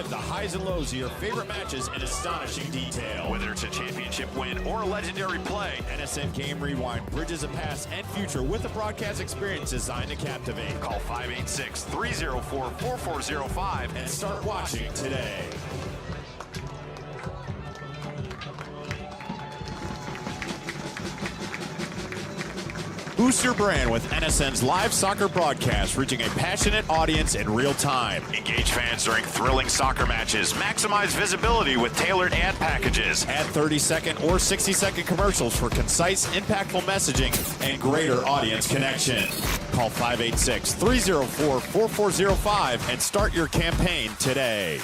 the highs and lows of your favorite matches in astonishing detail. Whether it's a championship win or a legendary play, NSN Game Rewind bridges the past and future with a broadcast experience designed to captivate. Call 586-304-4405 and start watching today. Boost your brand with NSN's live soccer broadcast, reaching a passionate audience in real time. Engage fans during thrilling soccer matches. Maximize visibility with tailored ad packages. Add 30-second or 60-second commercials for concise, impactful messaging and greater audience connection. Call 586-304-4405 and start your campaign today.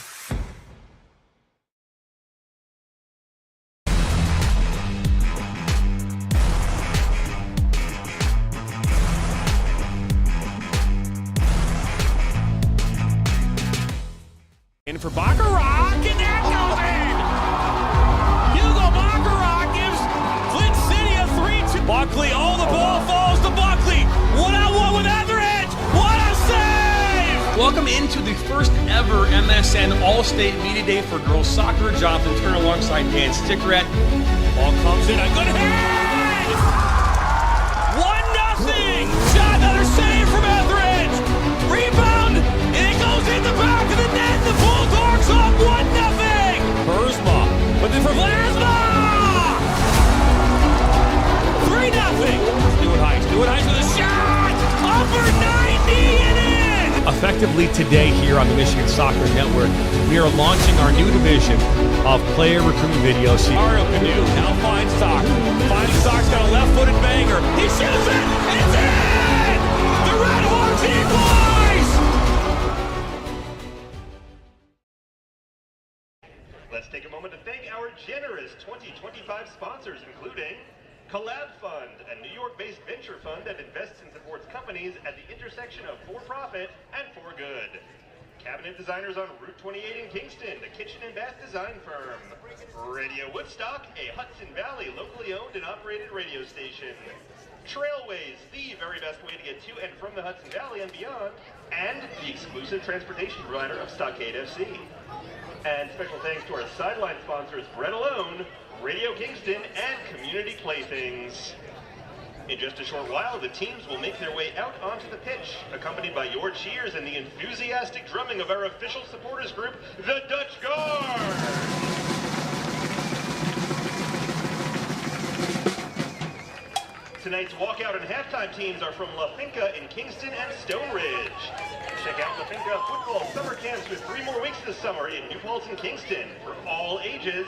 In for Baccarat, and that goes in! Hugo Baccarat gives Flint City a 3-2. Buckley, the ball falls to Buckley. One-on-one with Etheridge. What a save! Welcome into the first ever MSN All-State Media Day for Girls Soccer. Jonathan Turner alongside Dan Stickerett. Ball comes in, a good hit! 1-0! Shot, another save from Etheridge! Rebound, and it goes in the back of the net. The Bulldogs up 1-0! Burzma, but then for Vlasma! 3-0! Stewart Heights with a shot! Upper 90 and in! Effectively today here on the Michigan Soccer Network, we are launching our new division of player recruitment videos. Mario Canoe now finds Stock. Finding Stock's got a left-footed banger. He shoots it, and it's in! The Red Hawks equalize! Let's take a moment to thank our generous 2025 sponsors, including Collab Fund, a New York-based venture fund that invests and supports companies at the intersection of for-profit and for-good. Cabinet Designers on Route 28 in Kingston, the kitchen and bath design firm. Radio Woodstock, a Hudson Valley locally owned and operated radio station. Trailways, the very best way to get to and from the Hudson Valley and beyond. And the exclusive transportation provider of Stockade FC. And special thanks to our sideline sponsors, Bread Alone, Radio Kingston, and Community Playthings. In just a short while, the teams will make their way out onto the pitch, accompanied by your cheers and the enthusiastic drumming of our official supporters group, the Dutch Guard! Tonight's walkout and halftime teams are from La Finca in Kingston and Stone Ridge. Check out La Finca football summer camps with 3 more weeks this summer in New Paltz and Kingston for all ages.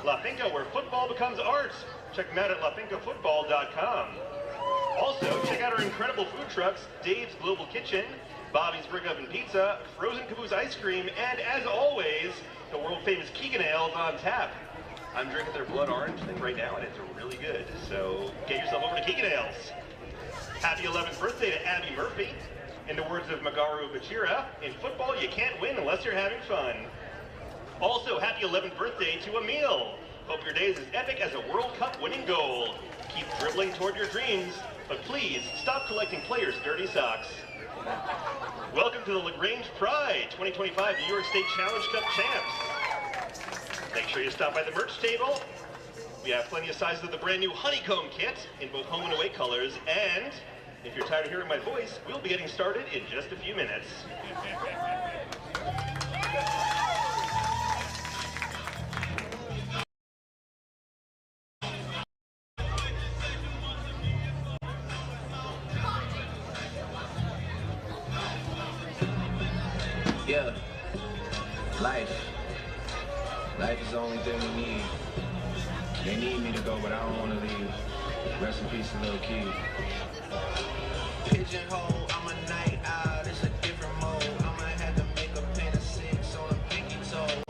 La Finca, where football becomes art. Check them out at lafincafootball.com. Also, check out our incredible food trucks, Dave's Global Kitchen, Bobby's Brick Oven Pizza, Frozen Caboose Ice Cream, and as always, the world-famous Keegan Ales on tap. I'm drinking their blood orange thing right now, and it's really good. So get yourself over to Keegan Ales. Happy 11th birthday to Abby Murphy. In the words of Magaru Bachira, in football you can't win unless you're having fun. Also, happy 11th birthday to Emil. Hope your day is as epic as a World Cup winning goal. Keep dribbling toward your dreams, but please stop collecting players' dirty socks. Welcome to the LaGrange Pride 2025 New York State Challenge Cup champs. Make sure you stop by the merch table. We have plenty of sizes of the brand new Honeycomb kit in both home and away colors. And if you're tired of hearing my voice, we'll be getting started in just a few minutes. Yeah, life is the only thing we need. They need me to go, but I don't want to leave. Rest in peace, little kid. Pigeonhole, I'm a night out, it's a different mode. I'ma have to make a paint of 6 on a pinky toe.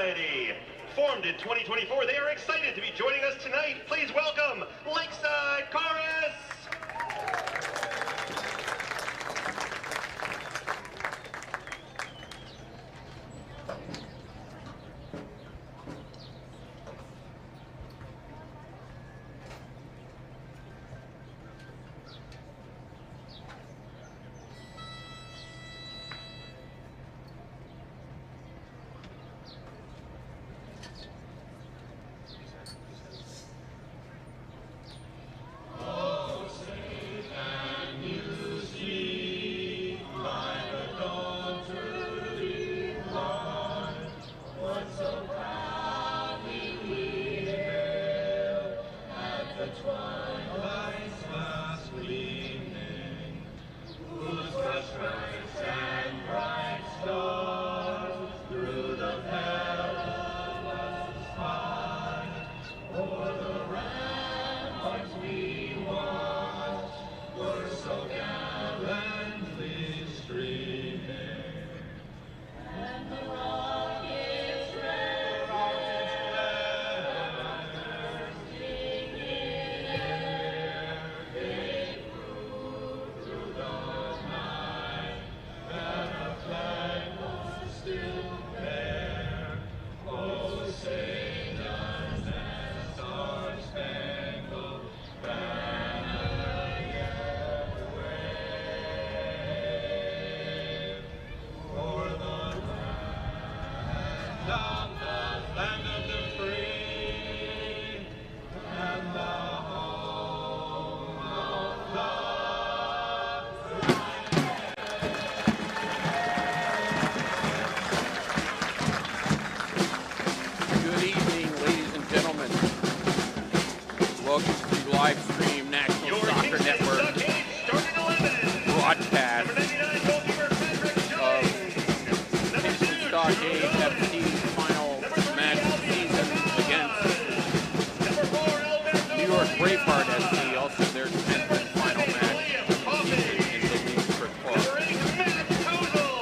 Society. Formed in 2024, they are excited to be joining us tonight. Please welcome Lakeside Chorus. Welcome to live stream National Soccer Network broadcast of Kingston Stockade FC's final match of the season against New York Braveheart FC, also their 10th and final match of the season in the league for clubs.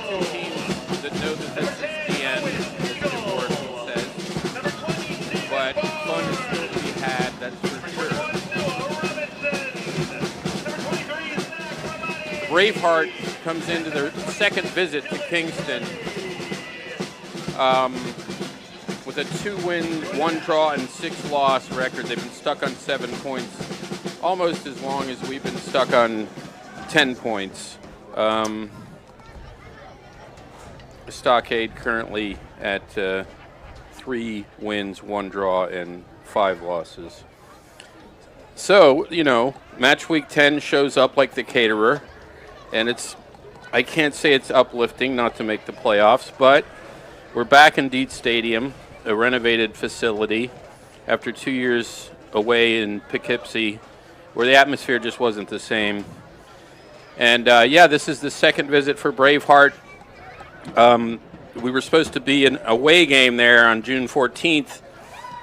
Two teams that know that this is the end, as the board says, but fun is still to be had, that's for sure. Braveheart comes into their second visit to Kingston with a 2-win, 1-draw, and 6-loss record. They've been stuck on 7 points almost as long as we've been stuck on 10 points. Stockade currently at 3 wins, 1 draw, and 5 losses. So, you know, match week 10 shows up like the caterer, and I can't say it's uplifting not to make the playoffs, but we're back in Deet Stadium, a renovated facility, after 2 years away in Poughkeepsie, where the atmosphere just wasn't the same. And yeah, this is the second visit for Braveheart. We were supposed to be an away game there on June 14th,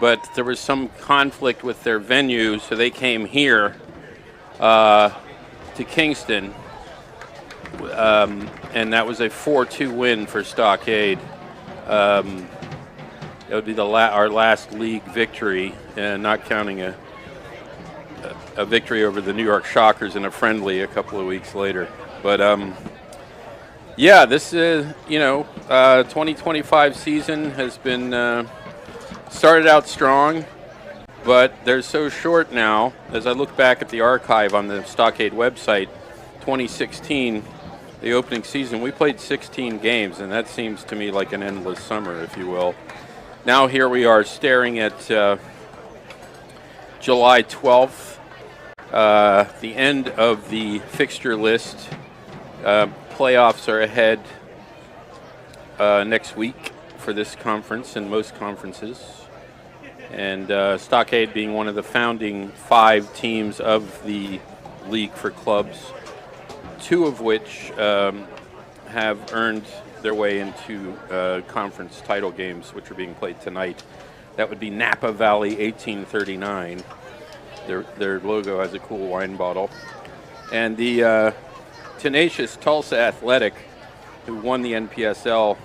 but there was some conflict with their venue, so they came here to Kingston, and that was a 4-2 win for Stockade. It would be our last league victory, not counting a victory over the New York Shockers in a friendly a couple of weeks later. But yeah, this is, 2025 season has been started out strong, but they're so short now. As I look back at the archive on the Stockade website, 2016, the opening season, we played 16 games, and that seems to me like an endless summer, if you will. Now here we are staring at July 12th, the end of the fixture list. Playoffs are ahead next week for this conference and most conferences. And Stockade being one of the founding 5 teams of the League for Clubs, 2 of which have earned their way into conference title games, which are being played tonight. That would be Napa Valley 1839. Their logo has a cool wine bottle. And the tenacious Tulsa Athletic, who won the NPSL,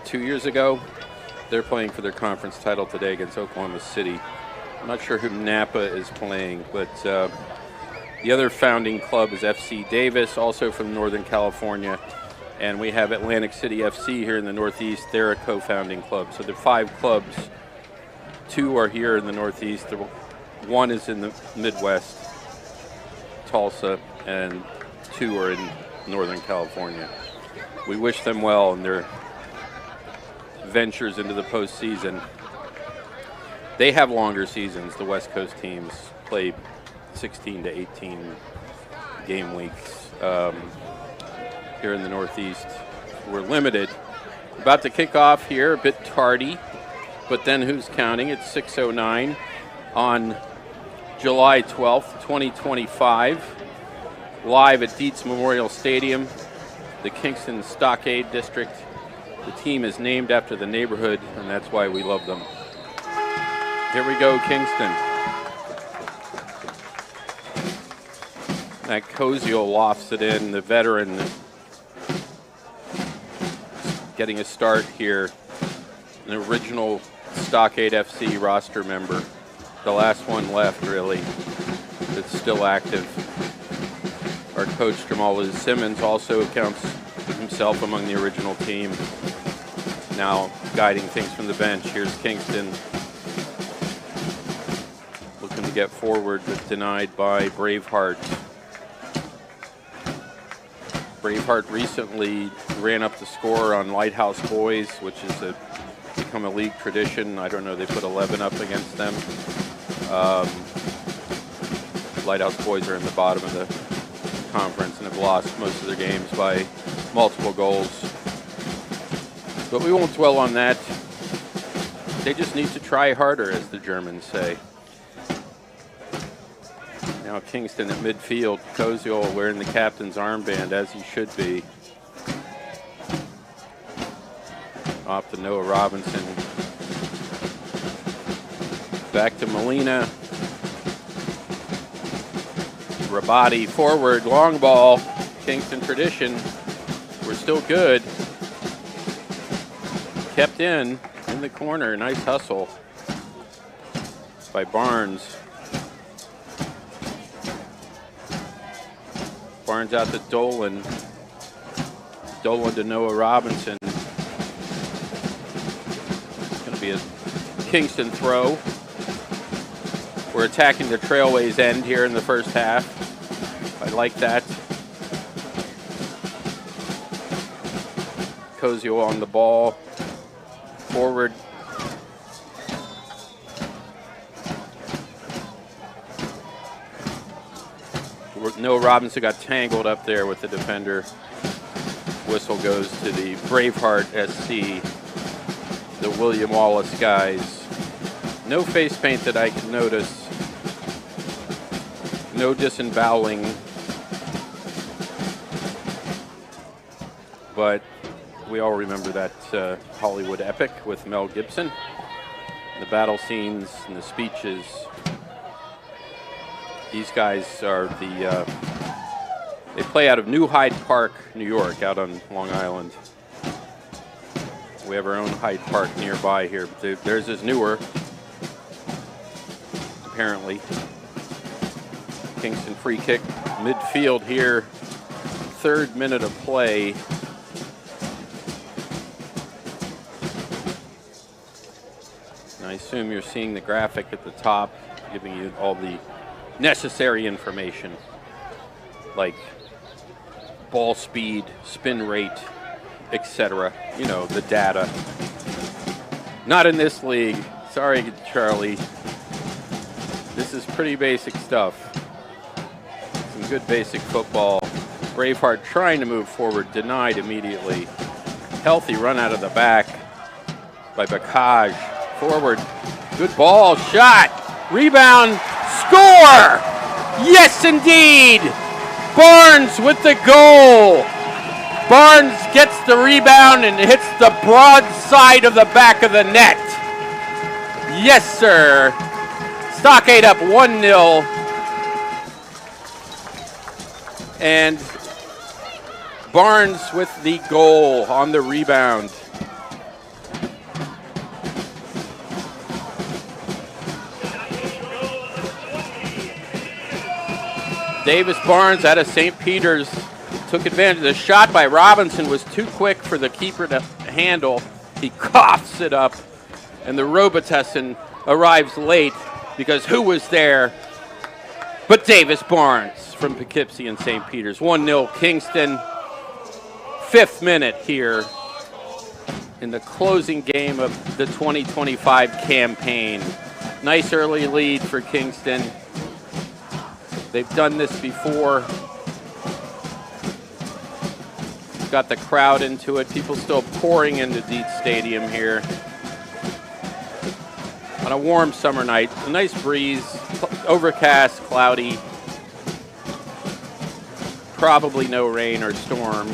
2 years ago? They're playing for their conference title today against Oklahoma City. I'm not sure who Napa is playing, but the other founding club is FC Davis, also from Northern California. And we have Atlantic City FC here in the Northeast. They're a co-founding club. So there are 5 clubs. 2 are here in the Northeast. 1 is in the Midwest, Tulsa, and 2 are in Northern California. We wish them well in their ventures into the postseason. They have longer seasons. The West Coast teams play 16 to 18 game weeks. Here in the Northeast, we're limited. About to kick off here, a bit tardy, but then who's counting? It's 6:09 on July 12th, 2025, live at Dietz Memorial Stadium, the Kingston Stockade District. The team is named after the neighborhood, and that's why we love them. Here we go, Kingston. That Koziel lofts it in, the veteran getting a start here. An original Stockade FC roster member. The last one left, really, that's still active. Our coach, Jamal Simmons, also counts himself among the original team. Now guiding things from the bench. Here's Kingston. Looking to get forward, but denied by Braveheart. Braveheart recently ran up the score on Lighthouse Boys, which is become a league tradition. I don't know, they put 11 up against them. Lighthouse Boys are in the bottom of the conference and have lost most of their games by multiple goals. But we won't dwell on that. They just need to try harder, as the Germans say. Now Kingston at midfield. Koziel wearing the captain's armband, as he should be. Off to Noah Robinson. Back to Molina. Rabati forward, long ball. Kingston tradition. We're still good. Kept in the corner. Nice hustle by Barnes. Barnes out to Dolan. Dolan to Noah Robinson. It's going to be a Kingston throw. We're attacking the Trailways end here in the first half. I like that. Koziel on the ball. Forward. Noah Robinson got tangled up there with the defender. Whistle goes to the Braveheart SC, the William Wallace guys. No face paint that I can notice. No disemboweling. But we all remember that Hollywood epic with Mel Gibson. The battle scenes and the speeches. These guys are they play out of New Hyde Park, New York, out on Long Island. We have our own Hyde Park nearby here. Theirs is newer, apparently. Kingston free kick, midfield here, 3rd minute of play. And I assume you're seeing the graphic at the top, giving you all the necessary information, like ball speed, spin rate, etc. You know, the data. Not in this league. Sorry, Charlie. This is pretty basic stuff. Some good basic football. Braveheart trying to move forward, denied immediately. Healthy run out of the back by Bakaj. Forward. Good ball. Shot. Rebound. Score! Yes, indeed! Barnes with the goal. Barnes gets the rebound and hits the broad side of the back of the net. Yes, sir. Stockade up 1-0. And Barnes with the goal on the rebound. Davis Barnes out of St. Peter's took advantage. The shot by Robinson was too quick for the keeper to handle. He coughs it up, and the Robitussin arrives late because who was there but Davis Barnes from Poughkeepsie and St. Peter's. 1-0 Kingston. 5th minute here in the closing game of the 2025 campaign. Nice early lead for Kingston. They've done this before. Got the crowd into it. People still pouring into Dietz Stadium here. On a warm summer night, a nice breeze, overcast, cloudy. Probably no rain or storm.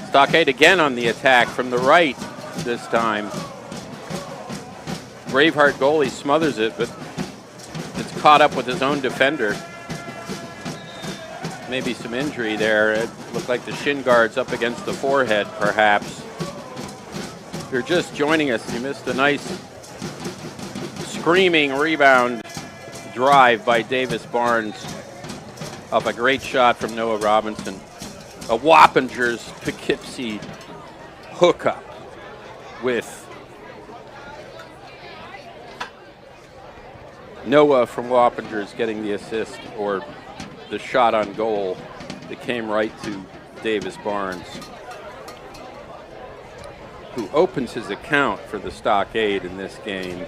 Stockade again on the attack from the right this time. Braveheart goalie smothers it, but it's caught up with his own defender. Maybe some injury there. It looked like the shin guard's up against the forehead, perhaps. If you're just joining us, you missed a nice screaming rebound drive by Davis Barnes off a great shot from Noah Robinson. A Wappingers Poughkeepsie hookup with Noah from Wappingers getting the assist, or the shot on goal that came right to Davis Barnes, who opens his account for the Stockade in this game.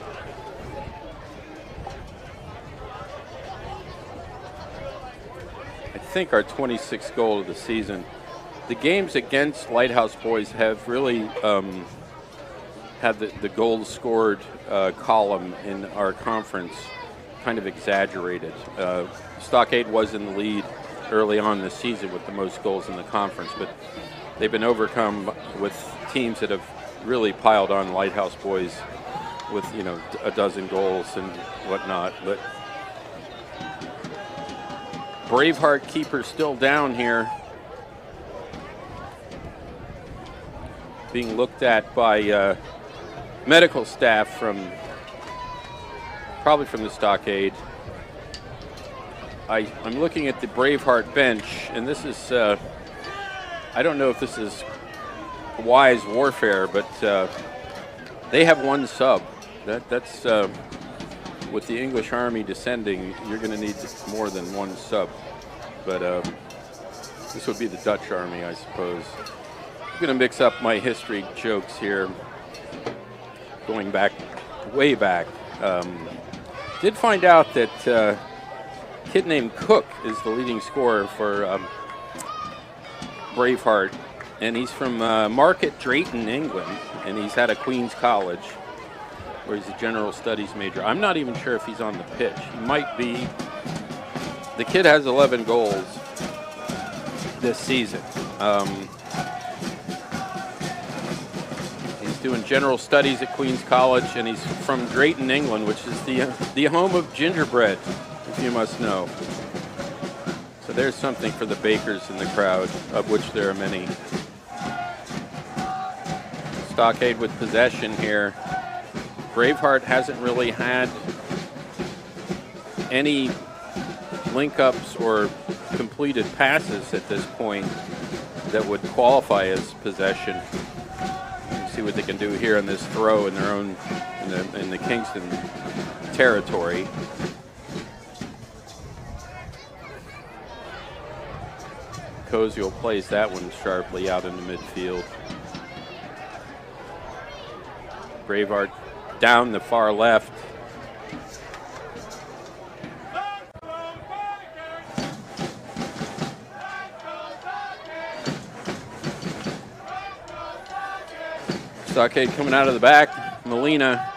I think our 26th goal of the season. The games against Lighthouse Boys have really had the goals scored column in our conference kind of exaggerated. Stockade was in the lead early on this season with the most goals in the conference, but they've been overcome with teams that have really piled on Lighthouse Boys with, you know, a dozen goals and whatnot. But Braveheart keeper still down here, being looked at by medical staff from probably from the Stockade. I'm looking at the Braveheart bench, and this is, I don't know if this is wise warfare, but they have one sub. That's with the English Army descending, you're going to need more than one sub. But this would be the Dutch Army, I suppose. I'm going to mix up my history jokes here, going back, way back. Did find out that a kid named Cook is the leading scorer for Braveheart, and he's from Market Drayton, England, and he's had a Queen's College where he's a general studies major. I'm not even sure if he's on the pitch. He might be. The kid has 11 goals this season. He's doing general studies at Queen's College, and he's from Drayton, England, which is the home of gingerbread, if you must know. So there's something for the bakers in the crowd, of which there are many. Stockade with possession here. Braveheart hasn't really had any link-ups or completed passes at this point that would qualify as possession. See what they can do here on this throw in their own, in the Kingston territory. Koziel plays that one sharply out into midfield. Braveheart down the far left. Stockade coming out of the back. Molina.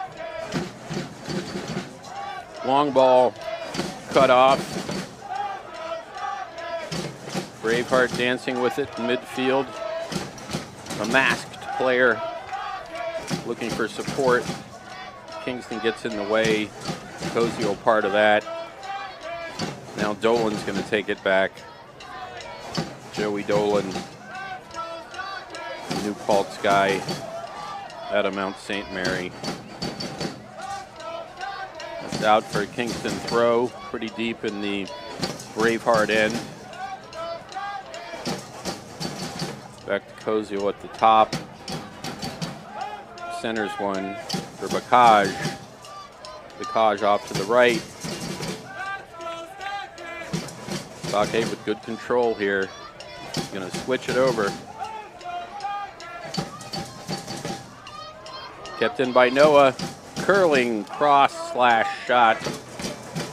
Long ball cut off. Braveheart dancing with it in midfield. A masked player looking for support. Kingston gets in the way. Koziel part of that. Now Dolan's going to take it back. Joey Dolan, New Paltz guy out of Mount St. Mary. It's out for a Kingston throw, pretty deep in the Braveheart end. Back to Koziel at the top. Centers one for Bacaj. Bacaj off to the right. Stockade with good control here. He's going to switch it over. Kept in by Noah. Curling cross / shot.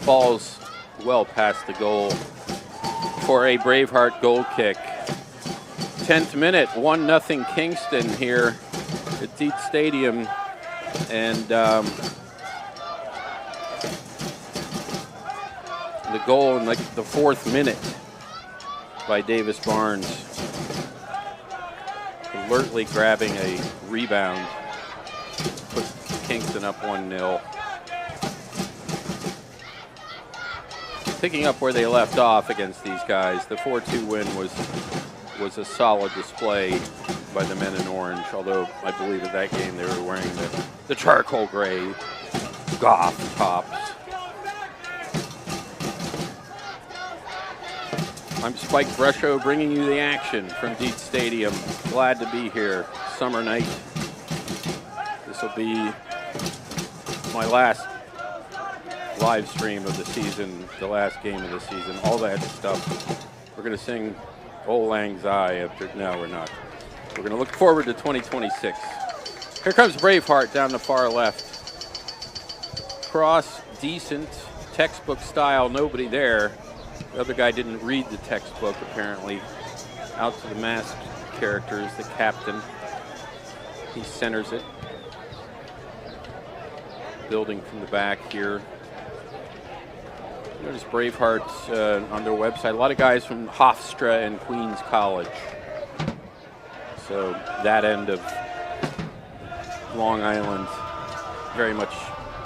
Falls well past the goal for a Braveheart goal kick. 10th minute, 1-0 Kingston here at Dietz Stadium. And the goal in like the 4th minute by Davis Barnes. Alertly grabbing a rebound. Put Kingston up 1-0. Picking up where they left off against these guys, the 4-2 win was a solid display by the men in orange, although I believe at that game they were wearing the charcoal gray Goth tops. I'm Spike Brescio bringing you the action from Dietz Stadium. Glad to be here. Summer night. This will be my last live stream of the season, the last game of the season, all that stuff. We're going to sing Old Lang Syne after. No, we're not. We're going to look forward to 2026. Here comes Braveheart down the far left. Cross, decent, textbook style, nobody there. The other guy didn't read the textbook, apparently. Out to the masked characters, the captain. He centers it. Building from the back here. Notice Braveheart on their website. A lot of guys from Hofstra and Queens College. So that end of Long Island very much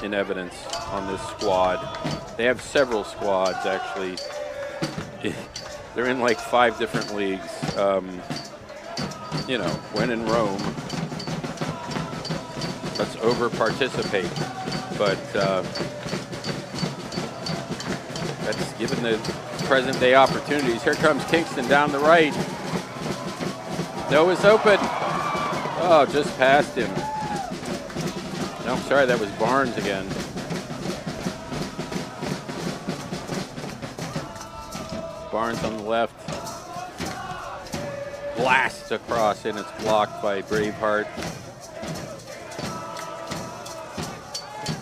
in evidence on this squad. They have several squads, actually. They're in like 5 different leagues. You know, when in Rome, let's over-participate. But that's given the present-day opportunities. Here comes Kingston down the right. Noah's open. Oh, just past him. No, sorry, that was Barnes again. Barnes on the left. Blasts across, and it's blocked by Braveheart.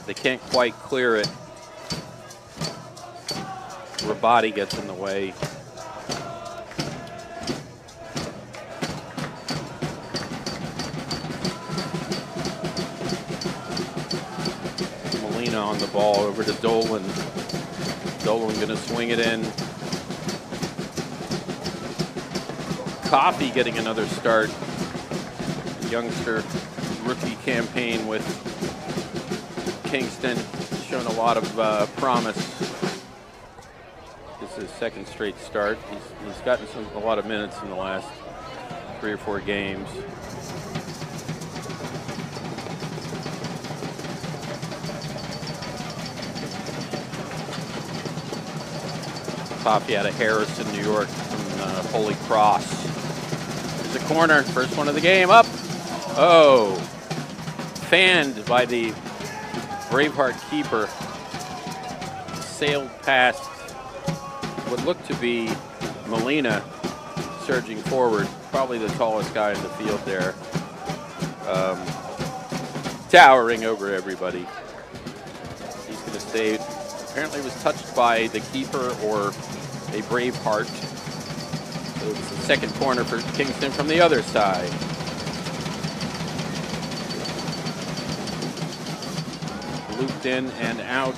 They can't quite clear it. Rabati gets in the way. Molina on the ball over to Dolan. Dolan gonna swing it in. Coffey getting another start. Youngster rookie campaign with Kingston, shown a lot of promise. This is his 2nd straight start. He's gotten a lot of minutes in the last 3 or 4 games. Coffey out of Harrison, New York, from Holy Cross. There's a corner, first one of the game, up. Oh, fanned by the Braveheart keeper. Sailed past what looked to be Molina, surging forward, probably the tallest guy in the field there, towering over everybody. He's going to stay. Apparently was touched by the keeper or a Braveheart. So it's the 2nd corner for Kingston from the other side. Looped in and out.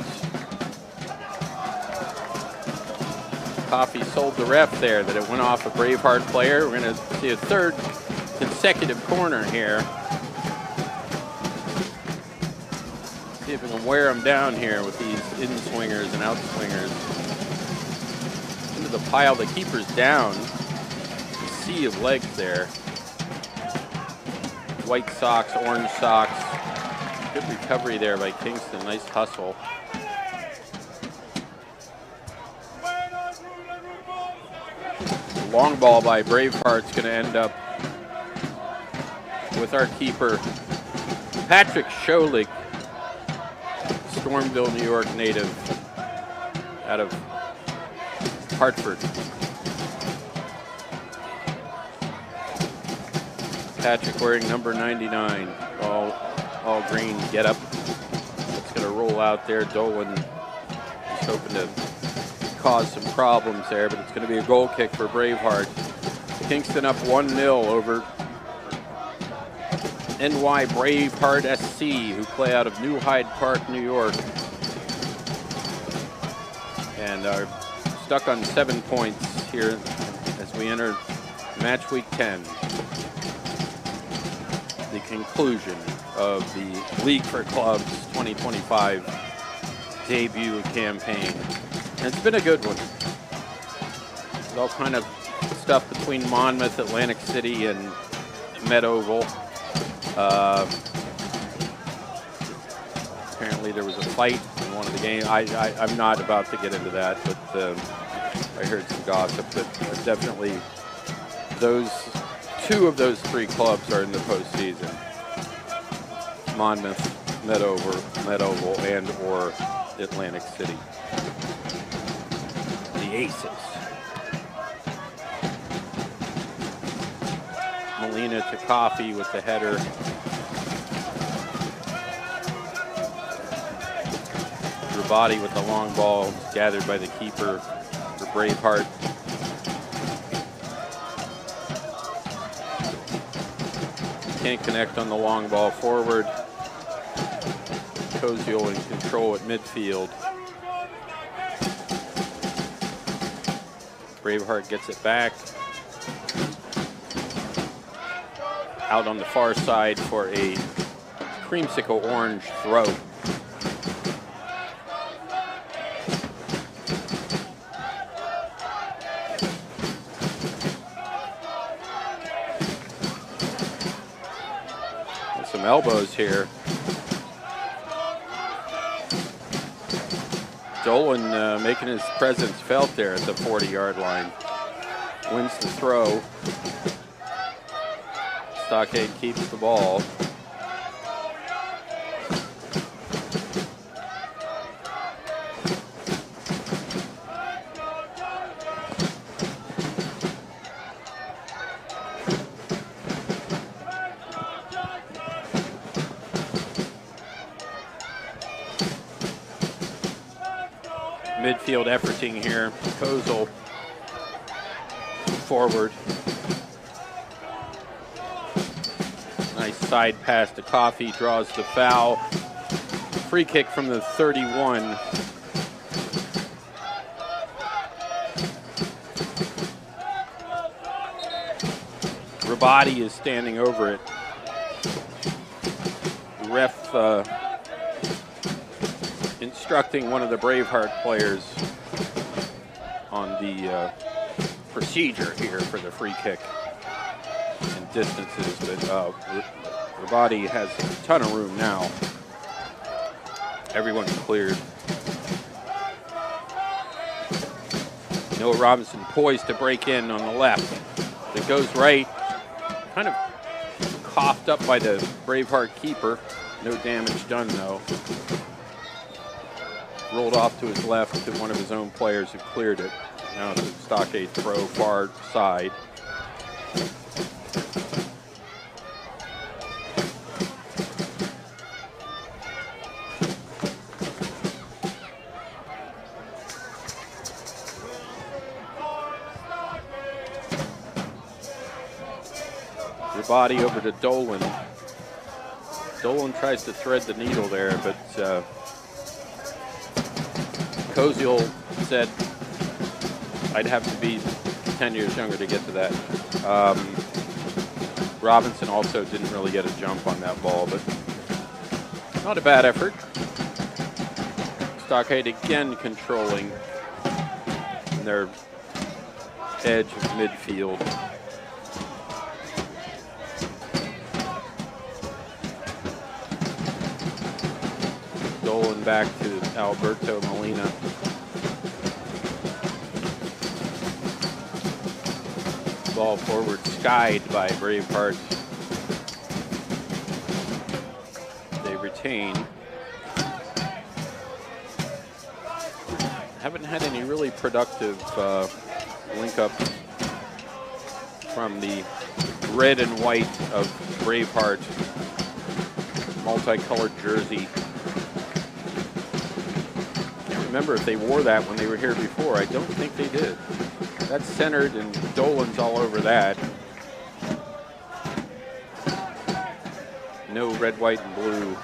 Coffey sold the ref there that it went off a Braveheart player. We're going to see a 3rd consecutive corner here. See if we can wear them down here with these in-swingers and out-swingers. Into the pile, the keeper's down. Sea of legs there. White socks, orange socks. Good recovery there by Kingston. Nice hustle. long ball by Braveheart's going to end up with our keeper, Patrick Scholig, Stormville, New York native, out of Hartford. Patrick wearing number 99, all green get up. It's going to roll out there. Dolan is hoping to cause some problems there, but it's going to be a goal kick for Braveheart. Kingston up 1-0 over NY Braveheart SC, who play out of New Hyde Park, New York, and are stuck on 7 points here as we enter match week 10, the conclusion of the League for Clubs 2025 debut campaign. And it's been a good one. There's all kind of stuff between Monmouth, Atlantic City, and Meadowville. Apparently there was a fight in one of the games. I'm not about to get into that, but I heard some gossip that definitely two of those 3 clubs are in the postseason. Monmouth, Meadowville, and or Atlantic City. The Aces. Molina to Coffee with the header. Rabati with the long ball, gathered by the keeper for Braveheart. Can't connect on the long ball forward. Koziel in control at midfield. Braveheart gets it back. Out on the far side for a creamsicle orange throw. Some elbows here. Dolan making his presence felt there at the 40-yard line. Wins the throw. Stockade keeps the ball. Midfield efforting here. Koziel forward. Nice side pass to Coffee, draws the foul. Free kick from the 31. Rabati is standing over it. Ref instructing one of the Braveheart players on the procedure here for the free kick and distances, but Rabati has a ton of room now. Everyone's cleared. Noah Robinson poised to break in on the left. It goes right, kind of coughed up by the Braveheart keeper. No damage done though. Rolled off to his left to one of his own players who cleared it. Now it's a Stockade throw far side. Body over to Dolan. Dolan tries to thread the needle there, but Koziel said I'd have to be 10 years younger to get to that. Robinson also didn't really get a jump on that ball, but not a bad effort. Stockade again controlling their edge of midfield. Dolan back to Alberto Molina. ball forward, skied by Braveheart. They retain. Haven't had any really productive link-ups from the red and white of Braveheart multicolored jersey. Can't remember if they wore that when they were here before. I don't think they did. That's centered and Dolan's all over that. No red, white, and blue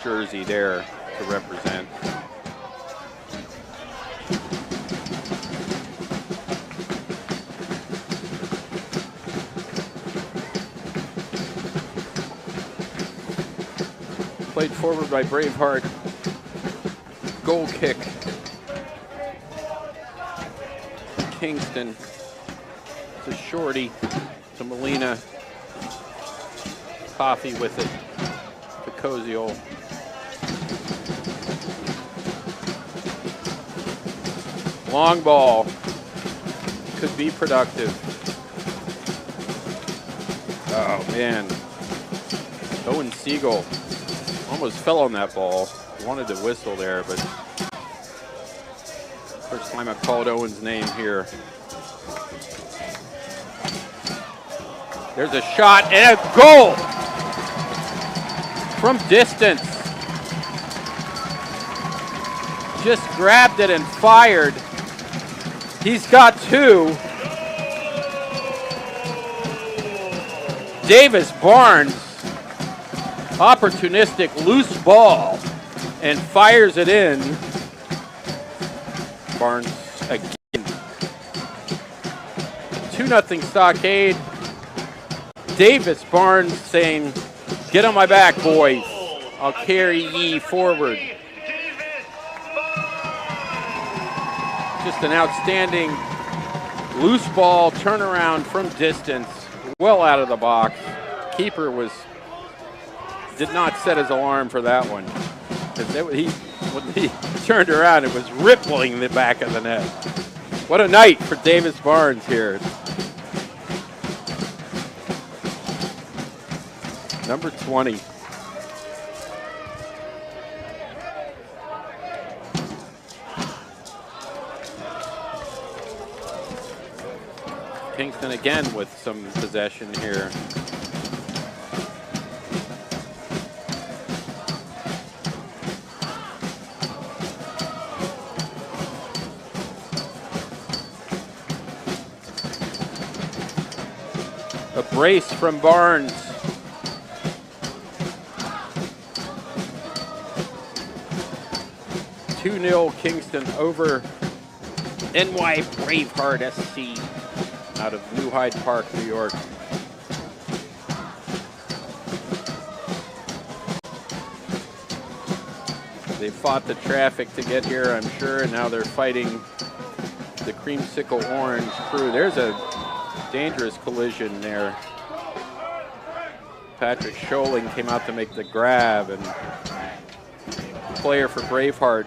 jersey there to represent. Played forward by Braveheart. Goal kick. Kingston. To Shorty. To Molina. Coffee with it. To Koziol. Long ball. Could be productive. Oh, man. Owen Siegel almost fell on that ball. Wanted to whistle there, but first time I've called Owen's name here. There's a shot and a goal from distance. Just grabbed it and fired. He's got two. Davis Barnes, opportunistic loose ball, and fires it in. Barnes again. 2-0 Stockade. Davis Barnes saying, "Get on my back, boys. I'll carry ye forward." Just an outstanding loose ball turnaround from distance, well out of the box. Keeper did not set his alarm for that one. When he turned around, it was rippling the back of the net. What a night for Davis Barnes here. Number 20. Kingston again with some possession here. A brace from Barnes. (2-0) Kingston over NY Braveheart SC out of New Hyde Park, New York. They fought the traffic to get here, I'm sure, and now they're fighting the creamsicle orange crew. There's a dangerous collision there. Patrick Scholing came out to make the grab, and player for Braveheart.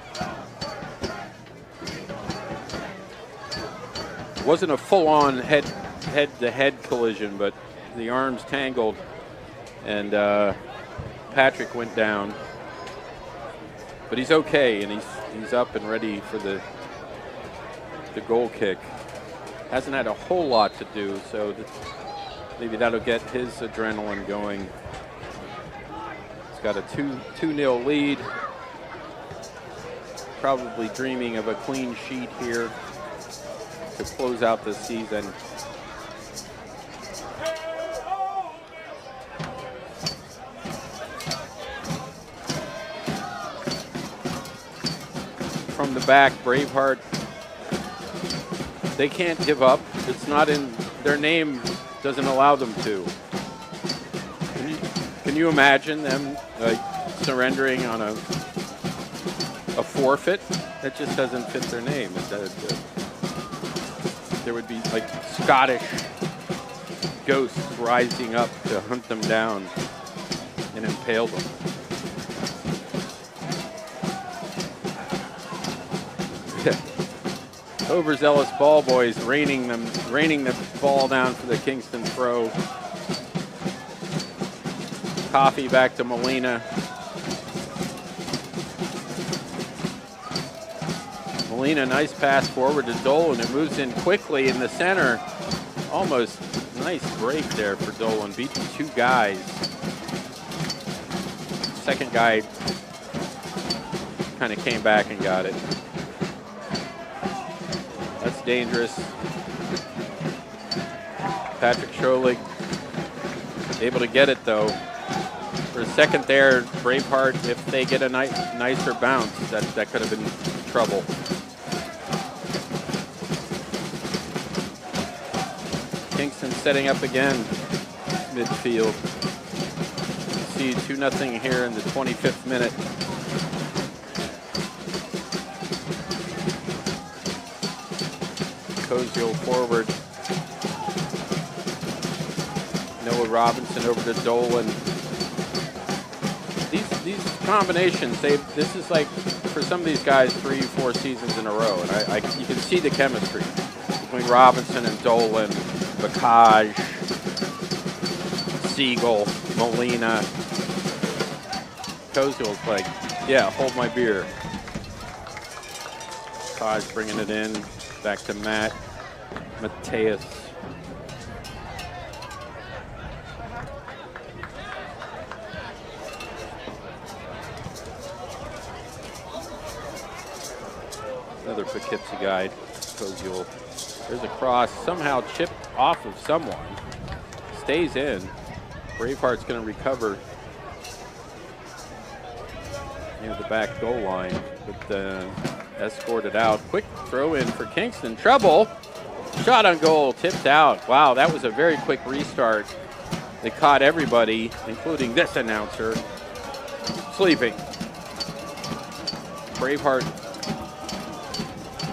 It wasn't a full-on head-to-head collision, but the arms tangled, and Patrick went down. But he's okay, and he's up and ready for the goal kick. Hasn't had a whole lot to do, so maybe that'll get his adrenaline going. He's got a 2-0 lead. Probably dreaming of a clean sheet here to close out the season. From the back, Braveheart, they can't give up. It's not in their name, doesn't allow them to. Can you imagine them surrendering on a forfeit? That just doesn't fit their name. There would be like Scottish ghosts rising up to hunt them down and impale them. overzealous ball boys raining the ball down for the Kingston throw. Coffee back to Molina. Molina, nice pass forward to Dolan. It moves in quickly in the center. Almost nice break there for Dolan. Beat two guys. Second guy kind of came back and got it. That's dangerous. Patrick Scholig able to get it though. For a second there, Braveheart, if they get a nicer bounce, that could have been trouble. Kingston setting up again, midfield. See 2-0 here in the 25th minute. Koziel forward. Noah Robinson over to Dolan. These combinations, this is like for some of these guys 3-4 seasons in a row, and you can see the chemistry between Robinson and Dolan, Bacage, Siegel, Molina. Koziel's like, yeah, hold my beer. Bacage bringing it in, back to Mateus. Another Poughkeepsie guy, Koziel. There's a cross, somehow chipped off of someone. Stays in. Braveheart's going to recover near the back goal line, but escorted out. Quick throw in for Kingston. Trouble. Shot on goal, tipped out. Wow, that was a very quick restart. They caught everybody, including this announcer, sleeping. Braveheart.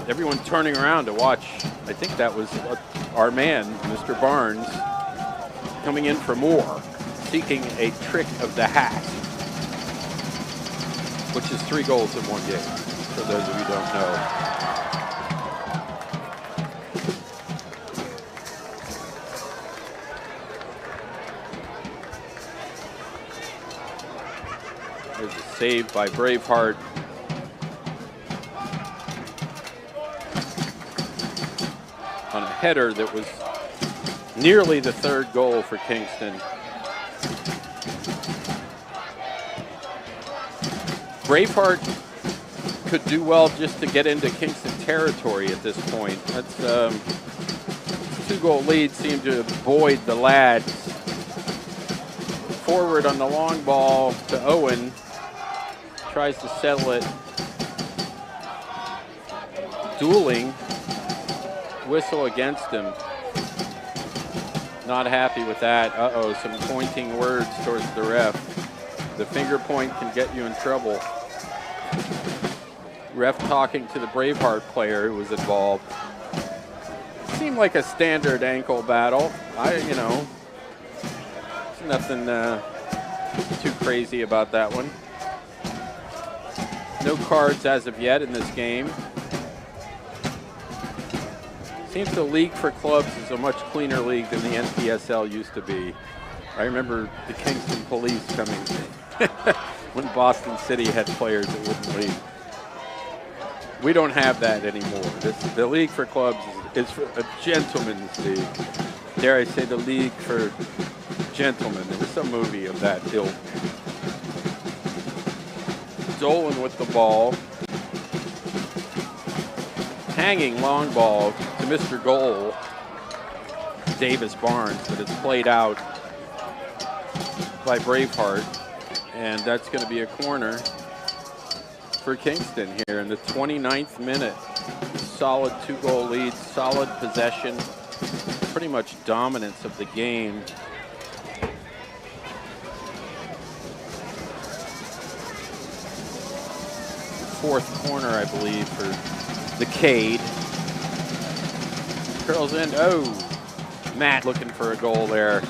Everyone turning around to watch. I think that was our man, Mr. Barnes, coming in for more, seeking a trick of the hat, which is 3 goals in one game, for those of you who don't know. There's a save by Braveheart. On a header that was nearly the 3rd goal for Kingston. Braveheart could do well just to get into Kingston territory at this point. That's 2-goal lead seemed to buoy the lads. Forward on the long ball to Owen. Tries to settle it. Dueling. Whistle against him. Not happy with that. Uh-oh, some pointing words towards the ref. The finger point can get you in trouble. Ref talking to the Braveheart player who was involved. Seemed like a standard ankle battle. There's nothing too crazy about that one. No cards as of yet in this game. Seems the league for clubs is a much cleaner league than the NPSL used to be. I remember the Kingston Police coming when Boston City had players that wouldn't leave. We don't have that anymore. The league for clubs is a gentleman's league. Dare I say the league for gentlemen. There was some movie of that ilk. Dolan with the ball. Hanging long ball to Mr. Goal, Davis Barnes, but it's played out by Braveheart, and that's going to be a corner for Kingston here in the 29th minute. Solid 2-goal lead, solid possession, pretty much dominance of the game. Fourth corner, I believe, for the Cade. Curls in. Oh, Matt looking for a goal there.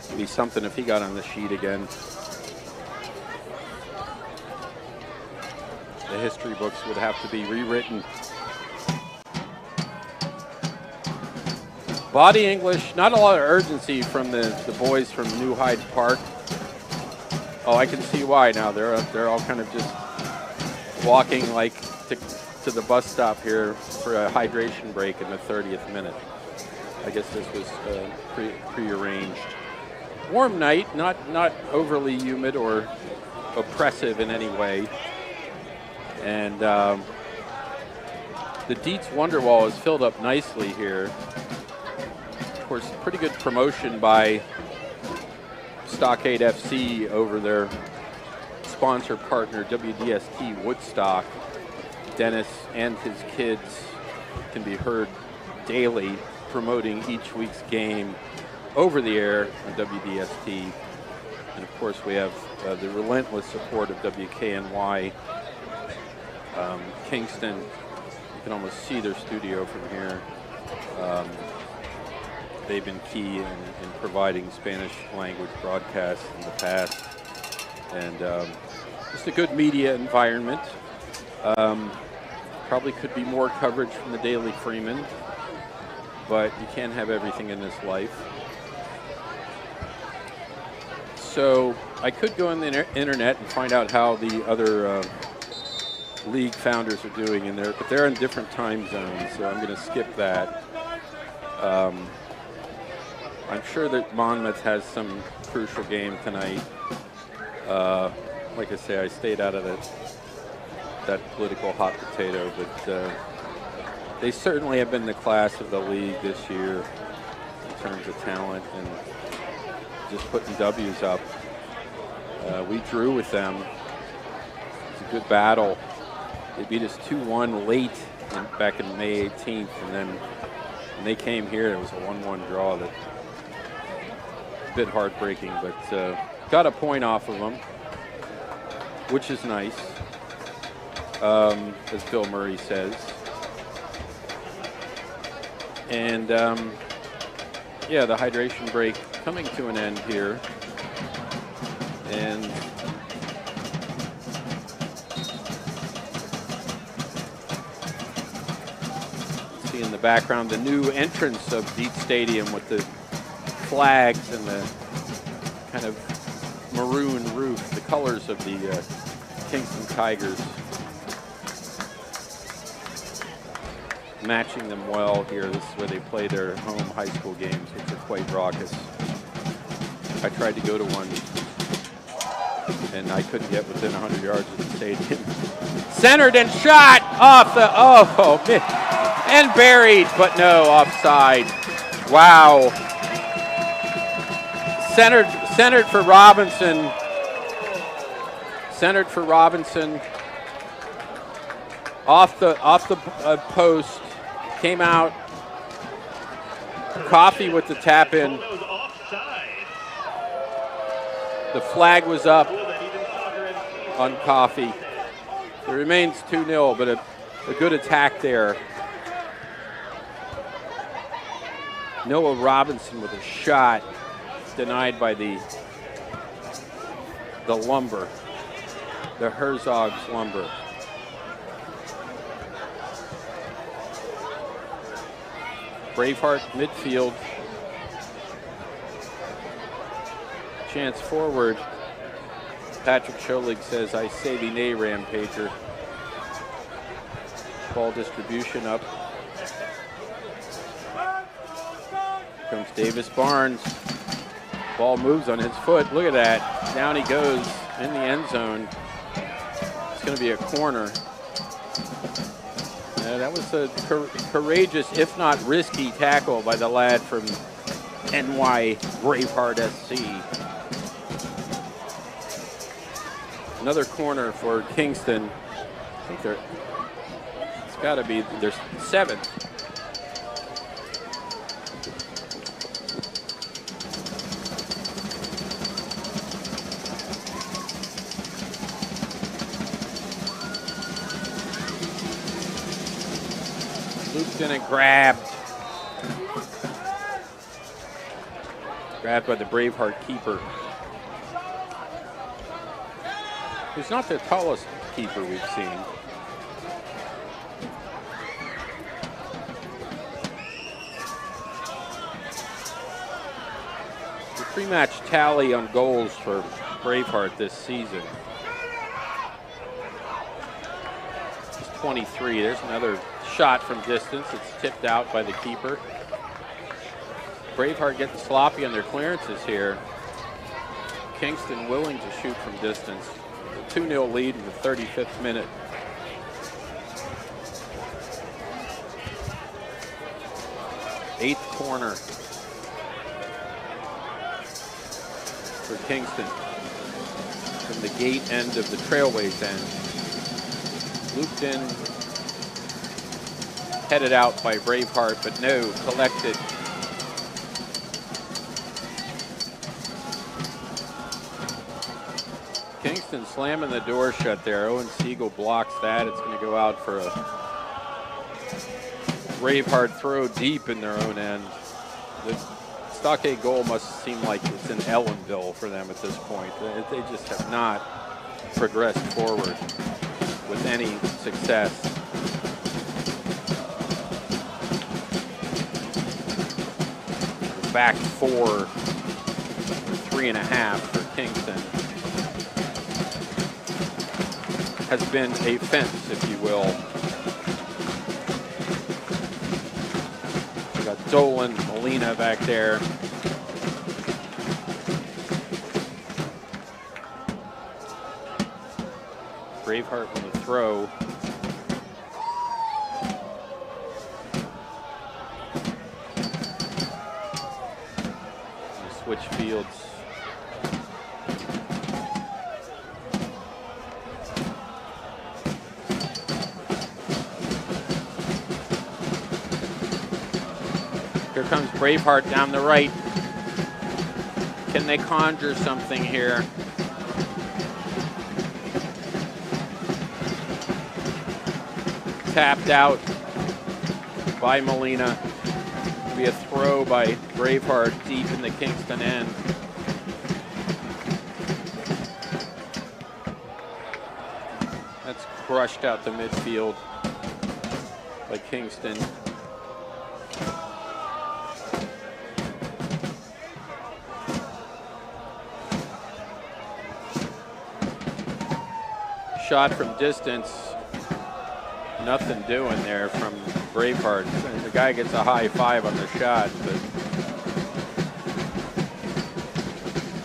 It'd be something if he got on the sheet again. The history books would have to be rewritten. Body English, not a lot of urgency from the boys from New Hyde Park. Oh, I can see why now. They're all kind of just walking like to the bus stop here for a hydration break in the 30th minute. I guess this was pre-arranged. Warm night, not overly humid or oppressive in any way. And the Dietz Wonderwall is filled up nicely here. Of course, pretty good promotion by Stockade FC over their sponsor partner WDST Woodstock. Dennis and his kids can be heard daily promoting each week's game over the air on WDST. And of course we have the relentless support of WKNY Kingston. You can almost see their studio from here. They've been key in providing Spanish language broadcasts in the past. And just a good media environment. Probably could be more coverage from the Daily Freeman, but you can't have everything in this life. So I could go on the internet and find out how the other league founders are doing in there, but they're in different time zones, so I'm going to skip that. I'm sure that Monmouth has some crucial game tonight. Like I say, I stayed out of that political hot potato, but they certainly have been the class of the league this year in terms of talent and just putting W's up. We drew with them. It's a good battle. They beat us 2-1 late back in May 18th, and then when they came here, it was a 1-1 draw. That a bit heartbreaking, but got a point off of them, which is nice, as Bill Murray says. And yeah, the hydration break coming to an end here. And see in the background the new entrance of Dietz Stadium with the flags and the kind of maroon roof, the colors of the Kingston Tigers. Matching them well here. This is where they play their home high school games, which are quite raucous. I tried to go to one, and I couldn't get within 100 yards of the stadium. Centered and shot off the, and buried, but no, offside. Wow. Centered for Robinson. Centered for Robinson. Off the post. Came out. Coffee with the tap in. The flag was up on Coffee. It remains 2-0, but a good attack there. Noah Robinson with a shot denied by the lumber, the Herzog's lumber. Braveheart midfield. Chance forward. Patrick Scholig says, I say thee nay, Rampager. Ball distribution up. Comes Davis Barnes. Ball moves on his foot. Look at that. Down he goes in the end zone. It's going to be a corner. That was a courageous, if not risky, tackle by the lad from NY Braveheart SC. Another corner for Kingston. I think it's got to be their seventh. Looped in and grabbed. Grabbed by the Braveheart keeper. Who's not the tallest keeper we've seen. The pre-match tally on goals for Braveheart this season is 23. There's another shot from distance. It's tipped out by the keeper. Braveheart getting sloppy on their clearances here. Kingston willing to shoot from distance. A 2-0 lead in the 35th minute. Eighth corner for Kingston from the gate end of the Trailways end. Looped in, headed out by Braveheart, but no, collected. Kingston slamming the door shut there. Owen Siegel blocks that. It's going to go out for a Braveheart throw deep in their own end. The Stockade goal must seem like it's in Ellenville for them at this point. They just have not progressed forward with any success. The back four, 3.5 for Kingston, has been a fence, if you will. We got Dolan, Molina back there. Braveheart on the throw. Switch fields. Here comes Braveheart down the right. Can they conjure something here? Tapped out by Molina. It'll be a throw by Braveheart deep in the Kingston end. That's crushed out the midfield by Kingston. Shot from distance. Nothing doing there from Braveheart. The guy gets a high five on the shot, but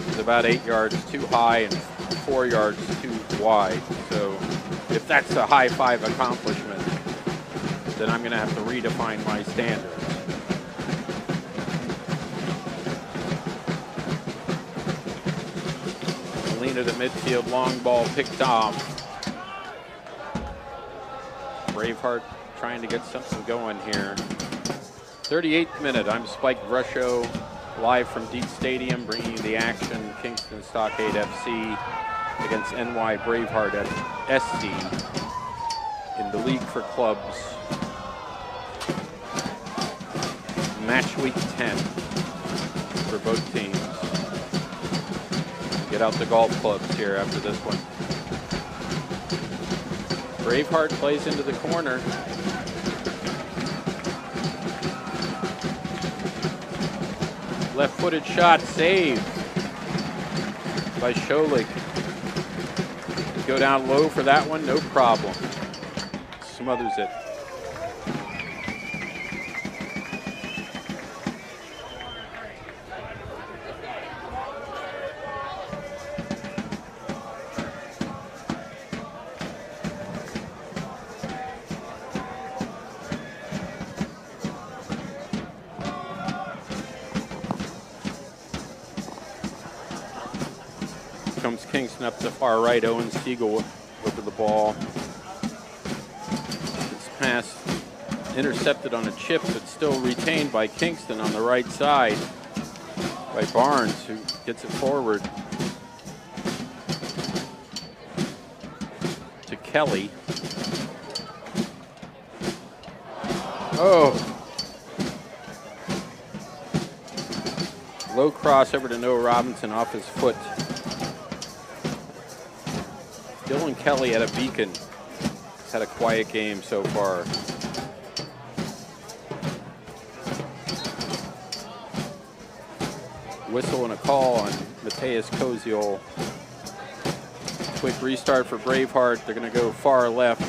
it's about 8 yards too high and 4 yards too wide. So if that's a high five accomplishment, then I'm going to have to redefine my standards. Molina to midfield, long ball picked off. Braveheart trying to get something going here. 38th minute, I'm Spike Ruscio, live from Deep Stadium, bringing you the action. Kingston Stockade FC against NY Braveheart at SC in the League for Clubs. Match week 10 for both teams. Get out the golf clubs here after this one. Braveheart plays into the corner. Left-footed shot saved by Scholich. Go down low for that one, no problem. Smothers it. Comes Kingston up the far right. Owen Siegel with the ball. This pass intercepted on a chip, but still retained by Kingston on the right side by Barnes, who gets it forward to Kelly. Oh. Low cross over to Noah Robinson off his foot. Dylan Kelly at a beacon. He's had a quiet game so far. whistle and a call on Mateus Koziol. Quick restart for Braveheart. They're going to go far left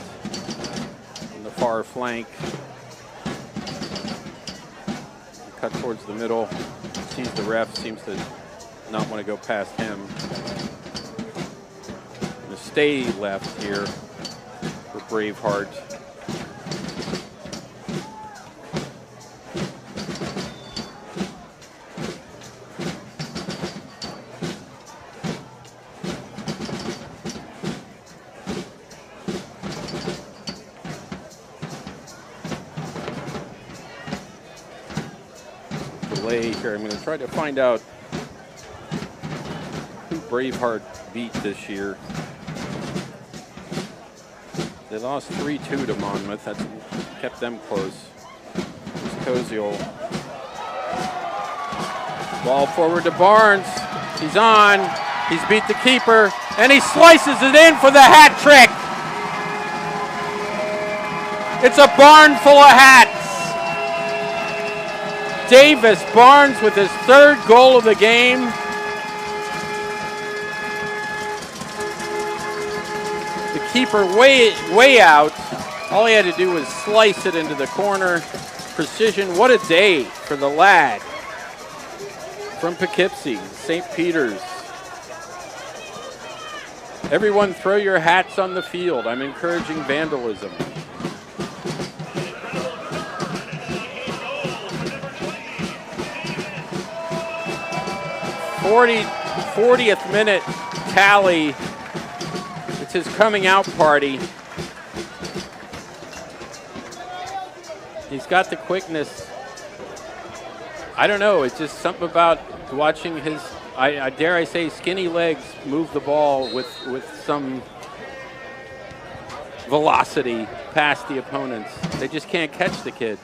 on the far flank. Cut towards the middle. Sees the ref, seems to not want to go past him. Going to stay left here for Braveheart. Here. I'm going to try to find out who Braveheart beat this year. They lost 3-2 to Monmouth. That's kept them close. Here's Koziol. Ball forward to Barnes. He's on. He's beat the keeper, and he slices it in for the hat trick. It's a barn full of hats. Davis Barnes with his third goal of the game. The keeper way out. All he had to do was slice it into the corner. Precision, what a day for the lad from Poughkeepsie, St. Peter's. Everyone throw your hats on the field. I'm encouraging vandalism. 40th minute tally. It's his coming out party. He's got the quickness. I don't know, it's just something about watching his, I dare I say, skinny legs move the ball with some velocity past the opponents. They just can't catch the kid.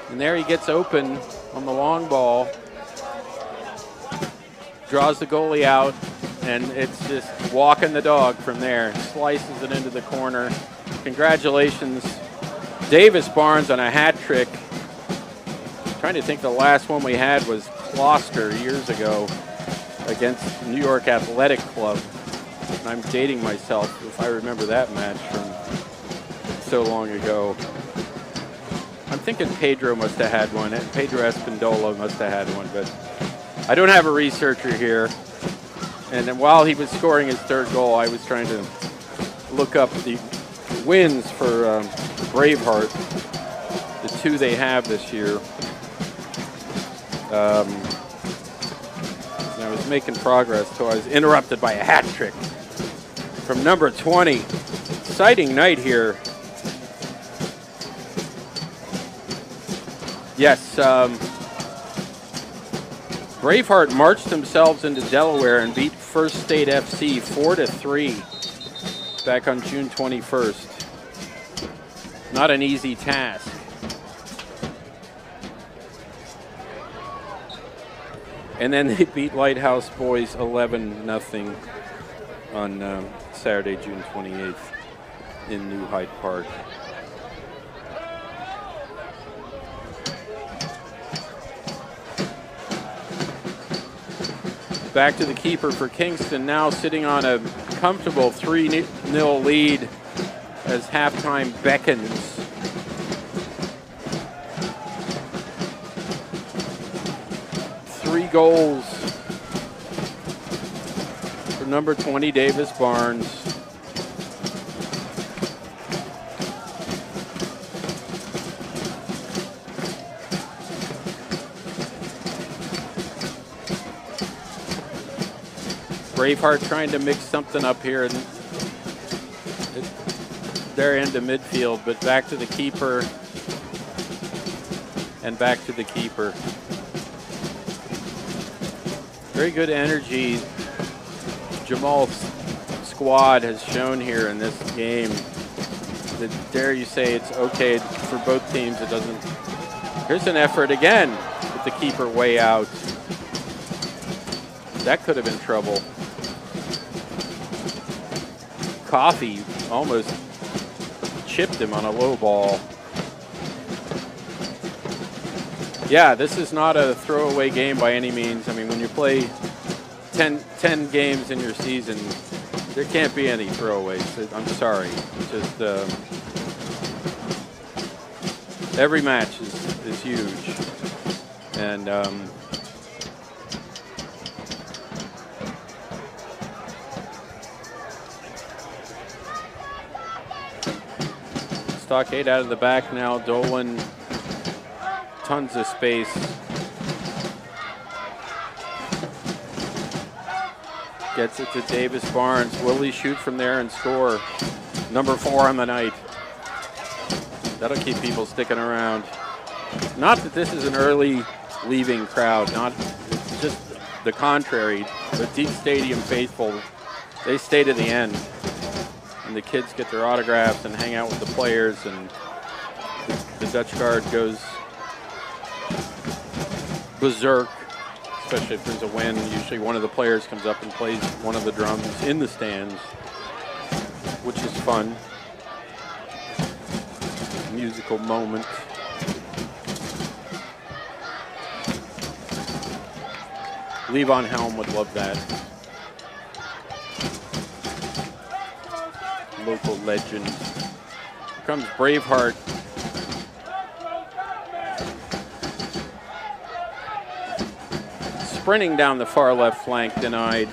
And there he gets open on the long ball. Draws the goalie out, and it's just walking the dog from there. Slices it into the corner. Congratulations, Davis Barnes on a hat trick. Trying to think, the last one we had was Gloucester years ago against New York Athletic Club. And I'm dating myself if I remember that match from so long ago. I'm thinking Pedro must have had one, and Pedro Espindola must have had one, but I don't have a researcher here. And then while he was scoring his third goal, I was trying to look up the wins for Braveheart, the two they have this year. And I was making progress, so I was interrupted by a hat trick from number 20. Exciting night here. Yes, Braveheart marched themselves into Delaware and beat First State FC 4-3 back on June 21st. Not an easy task. And then they beat Lighthouse Boys 11-0 on Saturday, June 28th in New Hyde Park. Back to the keeper for Kingston, now sitting on a comfortable 3-0 lead as halftime beckons. Three goals for number 20, Davis Barnes. Braveheart trying to mix something up here in their end of midfield, but back to the keeper and back to the keeper. Very good energy Jamal's squad has shown here in this game. Dare you say it's okay for both teams. It doesn't. Here's an effort again with the keeper way out. That could have been trouble. Coffee almost chipped him on a low ball. Yeah, this is not a throwaway game by any means. I mean, when you play 10 games in your season, there can't be any throwaways. I'm sorry. It's just every match is huge. And Stockade out of the back now. Dolan, tons of space. Gets it to Davis Barnes. Will he shoot from there and score? Number 4 on the night. That'll keep people sticking around. Not that this is an early leaving crowd, not just the contrary. The Deep Stadium faithful, they stay to the end. And the kids get their autographs and hang out with the players, and the Dutch Guard goes berserk, especially if there's a win. Usually one of the players comes up and plays one of the drums in the stands, which is fun. Musical moment. Levon Helm would love that. Local legend. Here comes Braveheart. Sprinting down the far left flank, denied.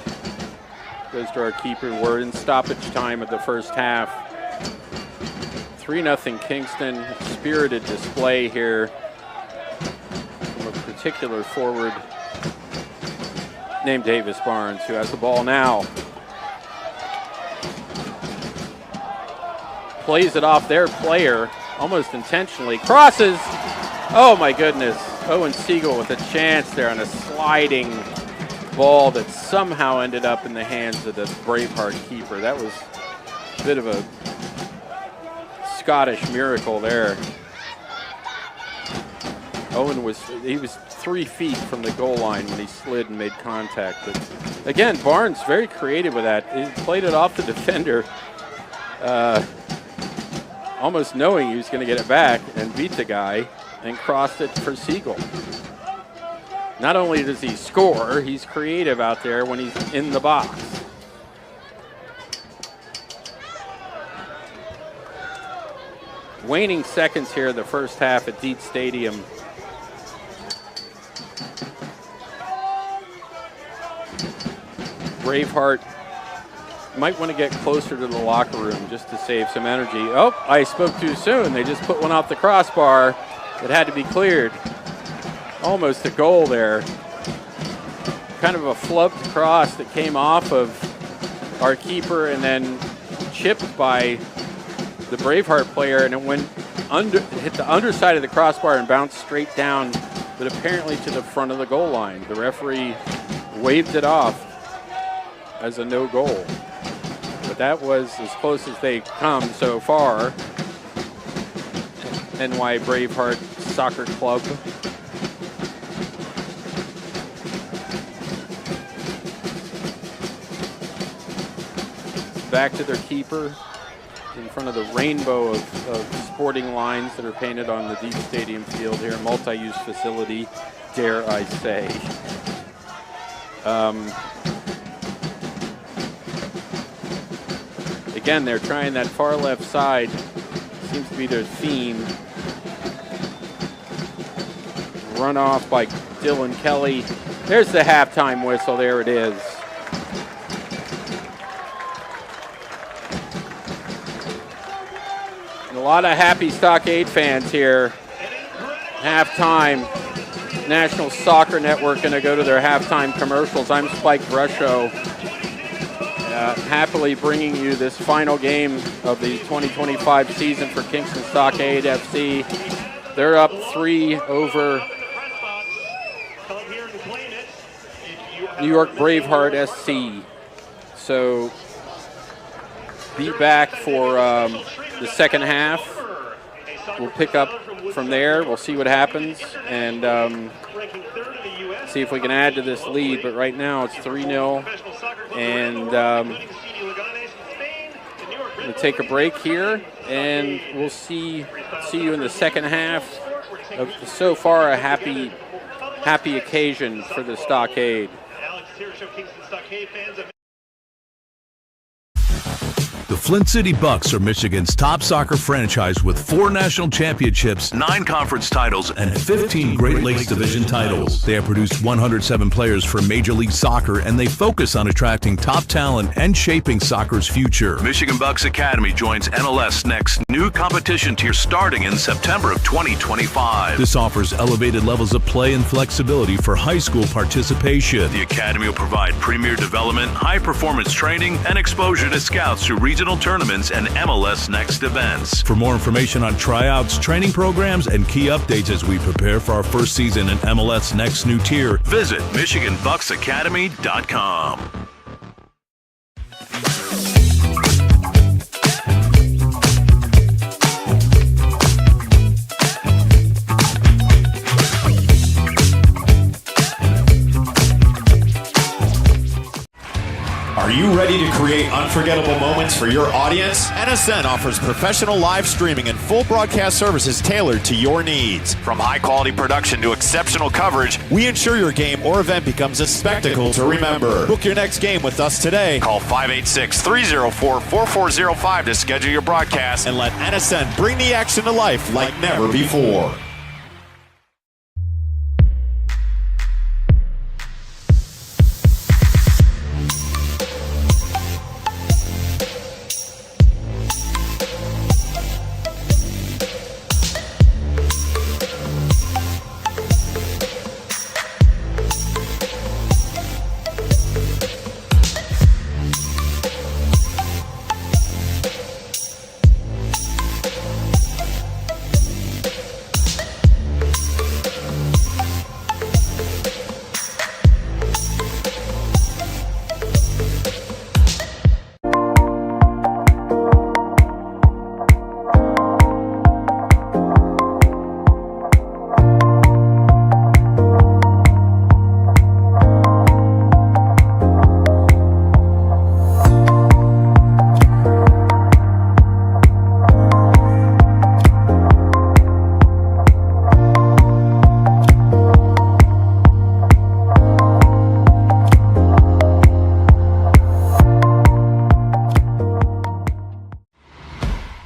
Goes to our keeper. We're in stoppage time of the first half. 3-0 Kingston. Spirited display here from a particular forward named Davis Barnes, who has the ball now. Plays it off their player, almost intentionally. Crosses! Oh my goodness. Owen Siegel with a chance there on a sliding ball that somehow ended up in the hands of the Braveheart keeper. That was a bit of a Scottish miracle there. Owen was 3 feet from the goal line when he slid and made contact. But again, Barnes very creative with that. He played it off the defender, almost knowing he was going to get it back, and beat the guy and crossed it for Siegel. Not only does he score, he's creative out there when he's in the box. Waning seconds here the first half at Deep Stadium. Braveheart might want to get closer to the locker room just to save some energy. Oh, I spoke too soon. They just put one off the crossbar that had to be cleared. Almost a goal there. Kind of a flubbed cross that came off of our keeper and then chipped by the Braveheart player, and it went hit the underside of the crossbar and bounced straight down, but apparently to the front of the goal line. The referee waved it off as a no goal. But that was as close as they come so far. NY Braveheart Soccer Club. Back to their keeper in front of the rainbow of sporting lines that are painted on the Deep Stadium field here, multi-use facility, dare I say. Again, they're trying that far left side. Seems to be their theme. Run off by Dylan Kelly. There's the halftime whistle. There it is. And a lot of happy Stockade fans here. Halftime. National Soccer Network going to go to their halftime commercials. I'm Spike Brusho. Happily bringing you this final game of the 2025 season for Kingston Stockade FC. They're up 3 over New York Braveheart SC. So be back for the second half. We'll pick up from there. We'll see what happens and see if we can add to this lead. But right now it's 3-0. And we'll take a break here, and we'll see you in the second half of so far a happy happy occasion for the Stockade. Alex here, show Kingston Stockade fans of The Flint City Bucks are Michigan's top soccer franchise with 4 national championships, 9 conference titles, and 15 Great Lakes Division titles. They have produced 107 players for Major League Soccer, and they focus on attracting top talent and shaping soccer's future. Michigan Bucks Academy joins NLS Next new competition tier starting in September of 2025. This offers elevated levels of play and flexibility for high school participation. The Academy will provide premier development, high-performance training, and exposure to scouts through regional tournaments and MLS Next events. For more information on tryouts, training programs, and key updates as we prepare for our first season in MLS Next new tier, visit MichiganBucksAcademy.com. Are you ready to create unforgettable moments for your audience? NSN offers professional live streaming and full broadcast services tailored to your needs. From high-quality production to exceptional coverage, we ensure your game or event becomes a spectacle to remember. Book your next game with us today. Call 586-304-4405 to schedule your broadcast and let NSN bring the action to life like never before.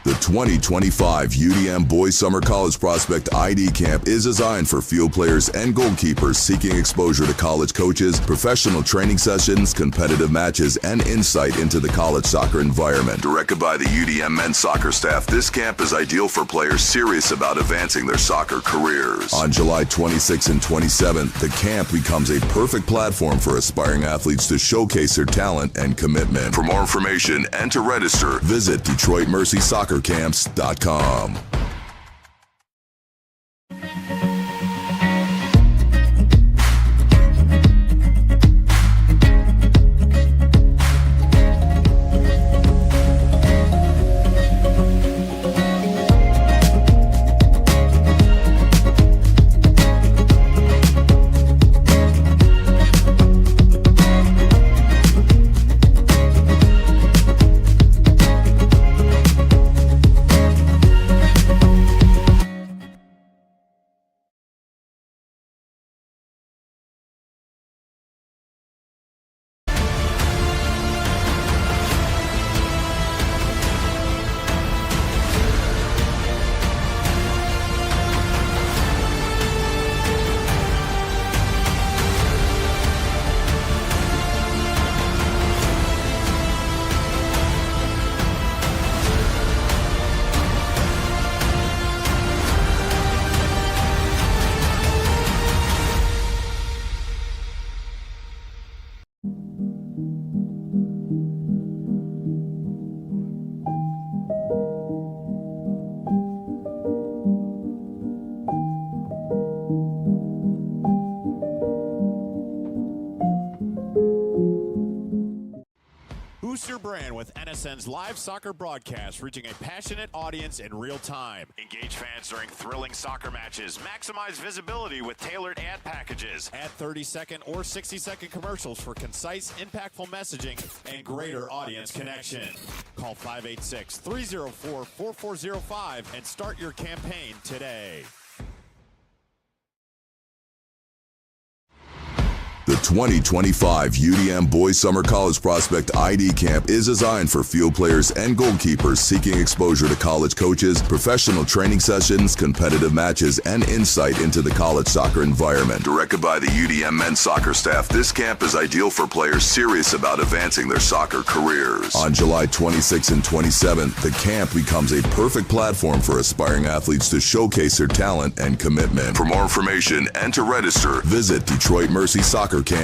The 2025 UDM Boys Summer College Prospect ID Camp is designed for field players and goalkeepers seeking exposure to college coaches, professional training sessions, competitive matches, and insight into the college soccer environment. Directed by the UDM men's soccer staff, this camp is ideal for players serious about advancing their soccer careers. On July 26th and 27th, the camp becomes a perfect platform for aspiring athletes to showcase their talent and commitment. For more information and to register, visit DetroitMercySoccerCamps.com. Boost your brand with NSN's live soccer broadcast, reaching a passionate audience in real time. Engage fans during thrilling soccer matches. Maximize visibility with tailored ad packages. Add 30-second or 60-second commercials for concise, impactful messaging and greater audience connection. Call 586-304-4405 and start your campaign today. 2025 UDM Boys Summer College Prospect ID Camp is designed for field players and goalkeepers seeking exposure to college coaches, professional training sessions, competitive matches, and insight into the college soccer environment. Directed by the UDM men's soccer staff, this camp is ideal for players serious about advancing their soccer careers. On July 26th and 27th, the camp becomes a perfect platform for aspiring athletes to showcase their talent and commitment. For more information and to register, visit DetroitMercySoccerCamps.com.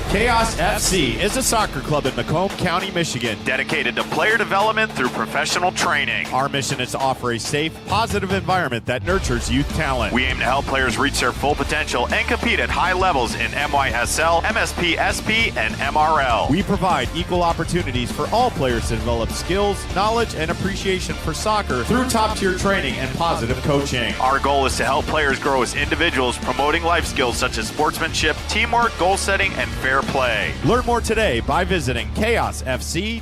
Chaos FC is a soccer club in Macomb County, Michigan, Dedicated to player development through professional training. Our mission is to offer a safe, positive environment that nurtures youth talent. We aim to help players reach their full potential and compete at high levels in MYSL, MSP, SP, and MRL. We provide equal opportunities for all players to develop skills, knowledge, and appreciation for soccer through top-tier training and positive coaching. Our goal is to help players grow as individuals, promoting life skills such as sportsmanship, teamwork, goal setting, and fair play. Learn more today by visiting chaosfc.us.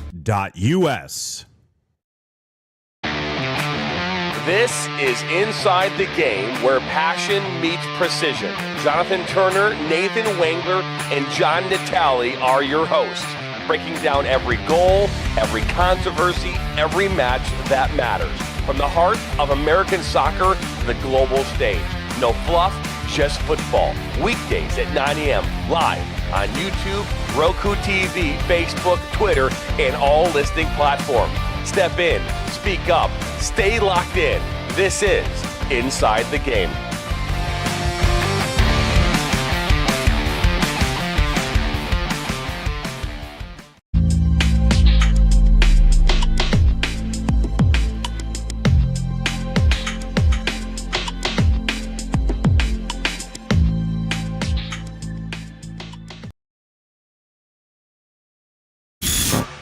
This is Inside the Game, where passion meets precision. Jonathan Turner, Nathan Wangler, and John Natale are your hosts, breaking down every goal, every controversy, every match that matters. From the heart of American soccer to the global stage. No fluff, just football. Weekdays at 9 a.m. live on YouTube, Roku TV, Facebook, Twitter, and all listening platforms. Step in, speak up, stay locked in. This is Inside the Game.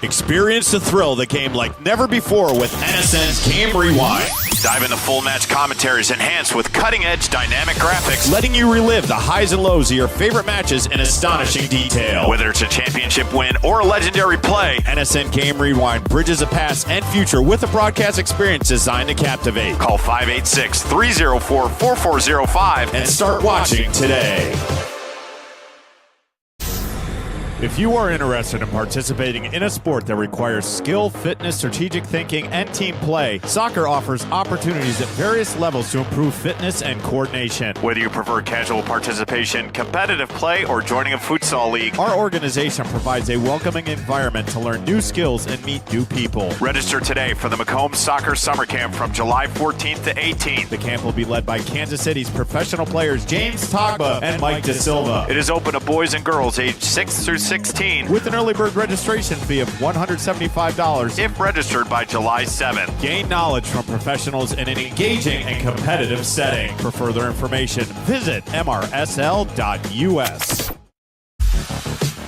Experience the thrill of the game like never before with NSN's Game Rewind. Dive into full match commentaries enhanced with cutting-edge dynamic graphics, Letting you relive the highs and lows of your favorite matches in astonishing detail. whether it's a championship win or a legendary play. NSN Game Rewind bridges the past and future with a broadcast experience designed to captivate. Call 586-304-4405 And start watching today. If you are interested in participating in a sport that requires skill, fitness, strategic thinking, and team play, soccer offers opportunities at various levels to improve fitness and coordination. Whether you prefer casual participation, competitive play, or joining a futsal league, Our organization provides a welcoming environment to learn new skills and meet new people. register today for the Macomb Soccer Summer Camp from July 14th to 18th. The camp will be led by Kansas City's professional players James Togba and Mike De Silva. It is open to boys and girls aged 6 through 16, With an early bird registration fee of $175. if registered by July 7th. Gain knowledge from professionals in an engaging and competitive setting. For further information, visit mrsl.us.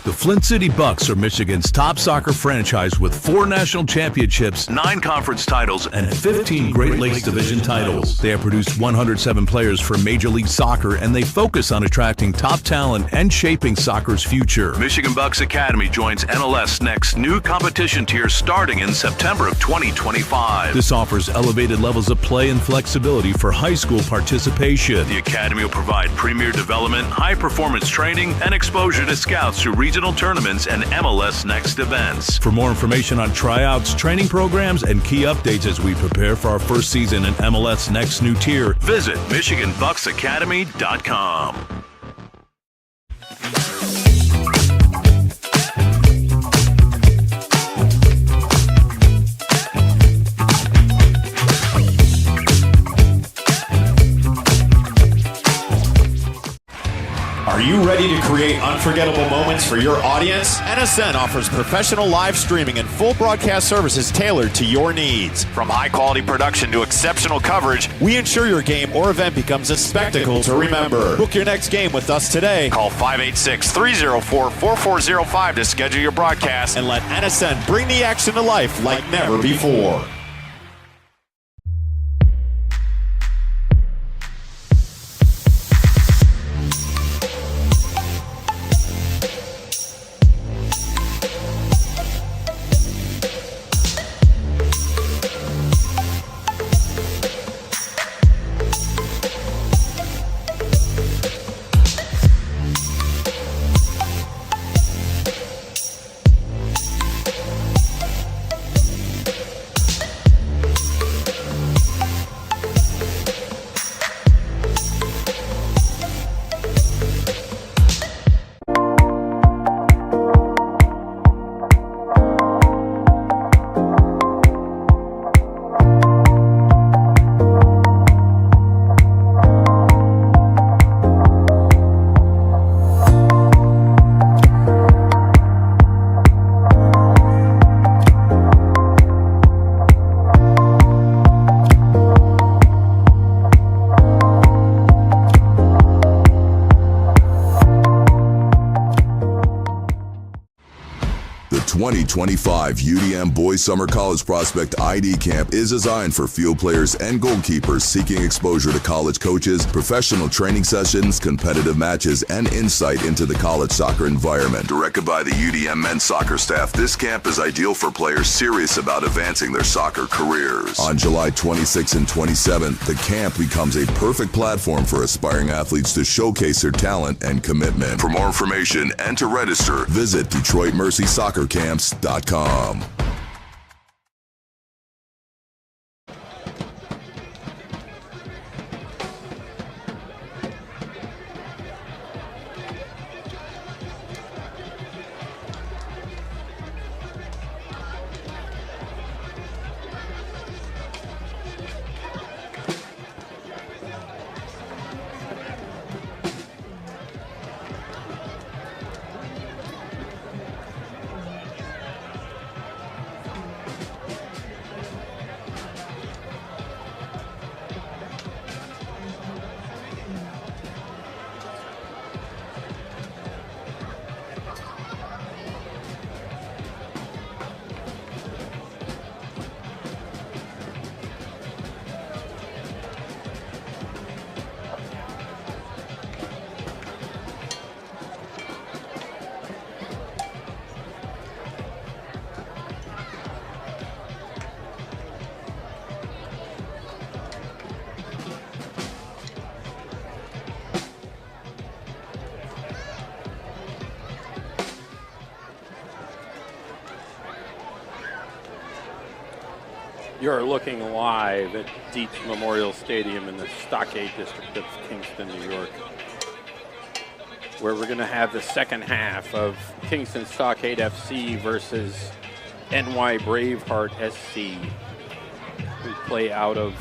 The Flint City Bucks are Michigan's top soccer franchise with 4 national championships, 9 conference titles, and 15 Great Lakes Division titles. They have produced 107 players for Major League Soccer, and they focus on attracting top talent and shaping soccer's future. Michigan Bucks Academy joins NLS Next new competition tier starting in September of 2025. This offers elevated levels of play and flexibility for high school participation. The Academy will provide premier development, high-performance training, and exposure to scouts through regional tournaments and MLS Next events. For more information on tryouts, training programs, and key updates as we prepare for our first season in MLS Next new tier, visit MichiganBucksAcademy.com. Are you ready to create unforgettable moments for your audience? NSN offers professional live streaming and full broadcast services tailored to your needs. From high-quality production to exceptional coverage, We ensure your game or event becomes a spectacle to remember. Book your next game with us today call 586-304-4405 to schedule your broadcast. and let NSN bring the action to life like never before. 2025 UDM Boys Summer College Prospect ID Camp is designed for field players and goalkeepers seeking exposure to college coaches, professional training sessions, competitive matches, and insight into the college soccer environment. Directed by the UDM men's soccer staff, this camp is ideal for players serious about advancing their soccer careers. On July 26th and 27th, the camp becomes a perfect platform for aspiring athletes to showcase their talent and commitment. For more information and to register, visit DetroitMercySoccerCamps.com. You're looking live at Dietz Memorial Stadium in the Stockade district of Kingston, New York, where we're going to have the second half of Kingston Stockade FC versus NY Braveheart SC, who play out of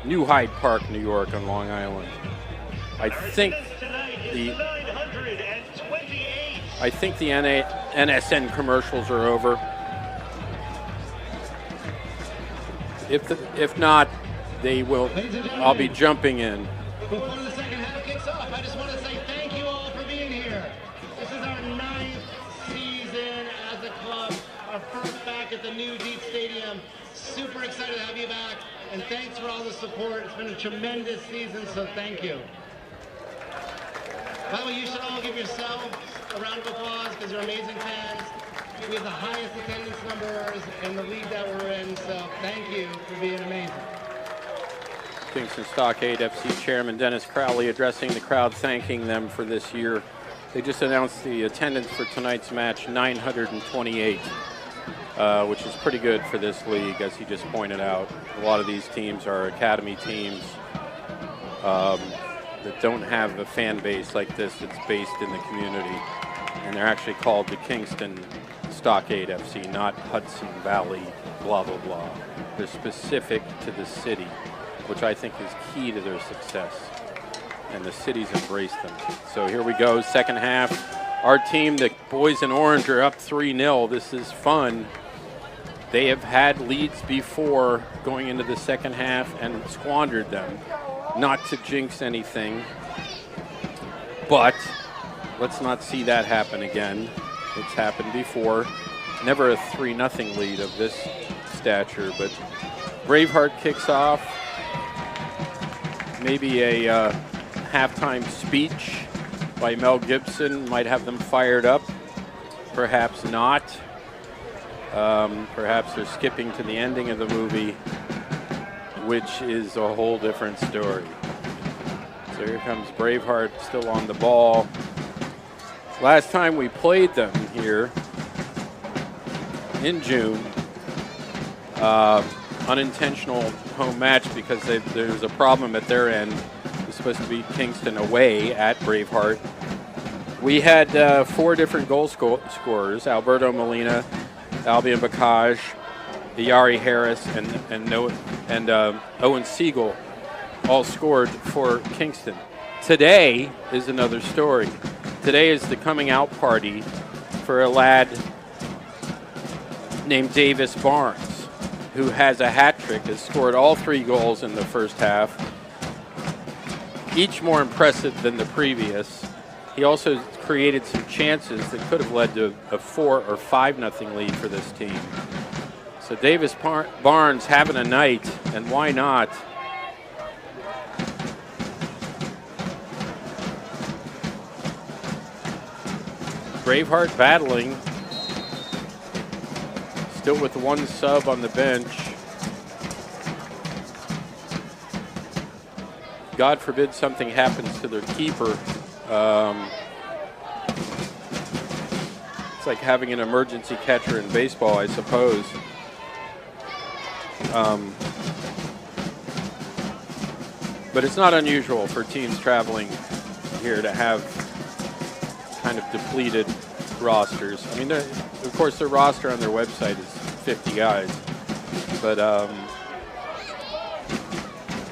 New Hyde Park, New York on Long Island. I think the NSN commercials are over. If not, they will. I'll be jumping in. Before the second half kicks off, I just want to say thank you all for being here. This is our 9th season as a club, our first back at the new Dietz Stadium. Super excited to have you back, and thanks for all the support. It's been a tremendous season, so thank you. By the way, you should all give yourselves a round of applause because you're amazing fans. We have the highest attendance numbers in the league that we're in, so thank you for being amazing. Kingston Stockade FC Chairman Dennis Crowley addressing the crowd, thanking them for this year. They just announced the attendance for tonight's match, 928, which is pretty good for this league, as he just pointed out. A lot of these teams are academy teams that don't have a fan base like this that's based in the community. And they're actually called the Kingston Stockade FC, not Hudson Valley, blah, blah, blah. They're specific to the city, which I think is key to their success. And the city's embraced them. So here we go, second half. Our team, the boys in orange, are up 3-0. This is fun. They have had leads before going into the second half and squandered them. Not to jinx anything, but let's not see that happen again. It's happened before. Never a 3-0 lead of this stature, but Braveheart kicks off. Maybe a halftime speech by Mel Gibson might have them fired up. Perhaps not. Perhaps they're skipping to the ending of the movie, which is a whole different story. So here comes Braveheart still on the ball. Last time we played them here in June, unintentional home match because there's a problem at their end. It was supposed to be Kingston away at Braveheart. We had 4 different goal scorers: Alberto Molina, Albion Bacage, Yari Harris, and Owen Siegel all scored for Kingston. Today is another story. Today is the coming out party for a lad named Davis Barnes, who has a hat trick, has scored all 3 goals in the first half, each more impressive than the previous. he also created some chances that could have led to a 4 or 5-0 lead for this team. So Davis Barnes having a night, and why not? Braveheart battling, still with one sub on the bench. God forbid something happens to their keeper. It's like having an emergency catcher in baseball, I suppose. But it's not unusual for teams traveling here to have kind of depleted rosters. I mean, of course, their roster on their website is 50 guys, but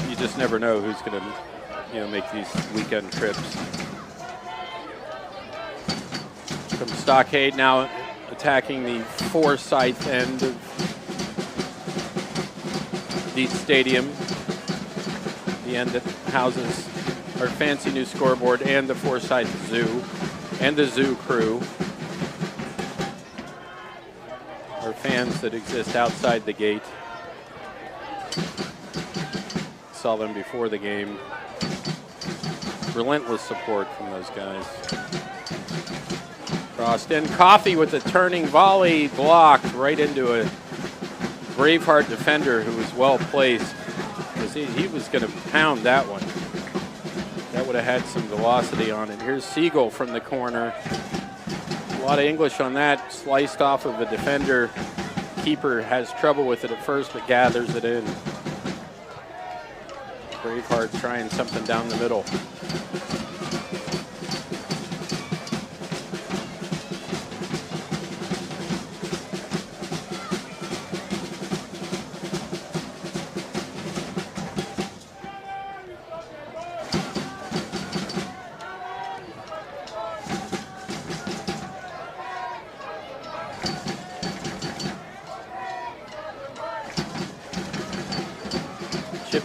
you just never know who's going to, make these weekend trips. From Stockade now attacking the Forsyth end of Deet Stadium, the end that houses our fancy new scoreboard and the Forsyth Zoo and the zoo crew. Our fans that exist outside the gate. Saw them before the game. Relentless support from those guys. Crossed in. Coffee with a turning volley, blocked right into a Braveheart defender who was well placed. He was going to pound that one. That would have had some velocity on it. Here's Siegel from the corner. A lot of English on that. Sliced off of a defender. Keeper has trouble with it at first, but gathers it in. Braveheart trying something down the middle.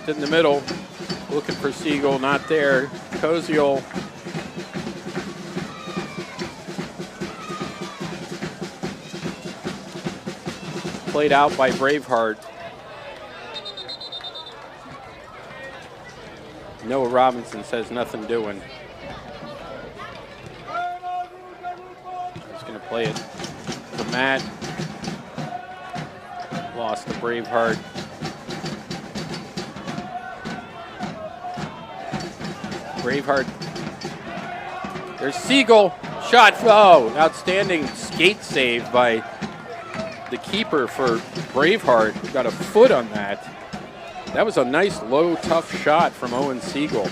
In the middle, looking for Siegel, not there. Koziel played out by Braveheart. Noah Robinson says nothing doing. He's going to play it to Matt. Lost to Braveheart. Braveheart. There's Siegel. Shot. Oh, outstanding skate save by the keeper for Braveheart. Got a foot on that. That was a nice, low, tough shot from Owen Siegel.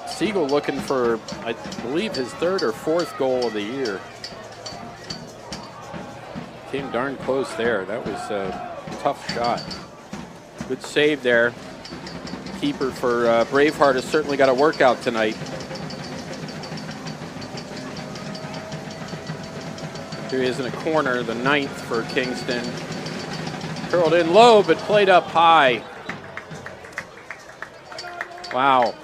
Siegel looking for, I believe, his 3rd or 4th goal of the year. Came darn close there. That was a tough shot. Good save there. Keeper for Braveheart has certainly got a workout tonight. Here he is in a corner, the 9th for Kingston. Curled in low, but played up high. Wow.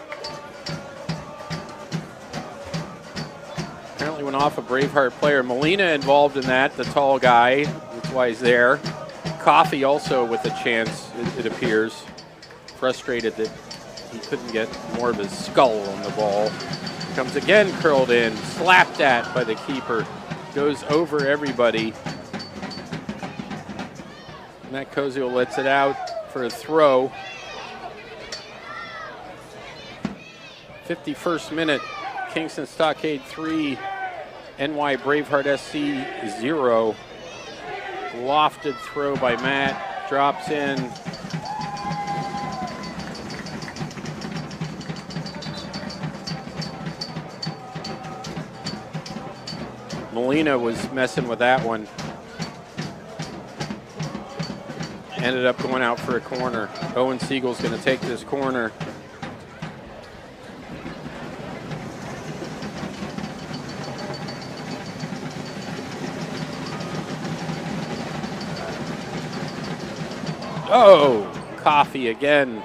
Apparently went off a Braveheart player. Molina involved in that, the tall guy. That's why he's there. Coffee also with a chance, it appears. Frustrated that he couldn't get more of his skull on the ball. Comes again, curled in, slapped at by the keeper. Goes over everybody. Matt Koziel lets it out for a throw. 51st minute, Kingston Stockade 3, NY Braveheart SC 0. Lofted throw by Matt, drops in. Molina was messing with that one. Ended up going out for a corner. Owen Siegel's going to take this corner. Oh, Coffee again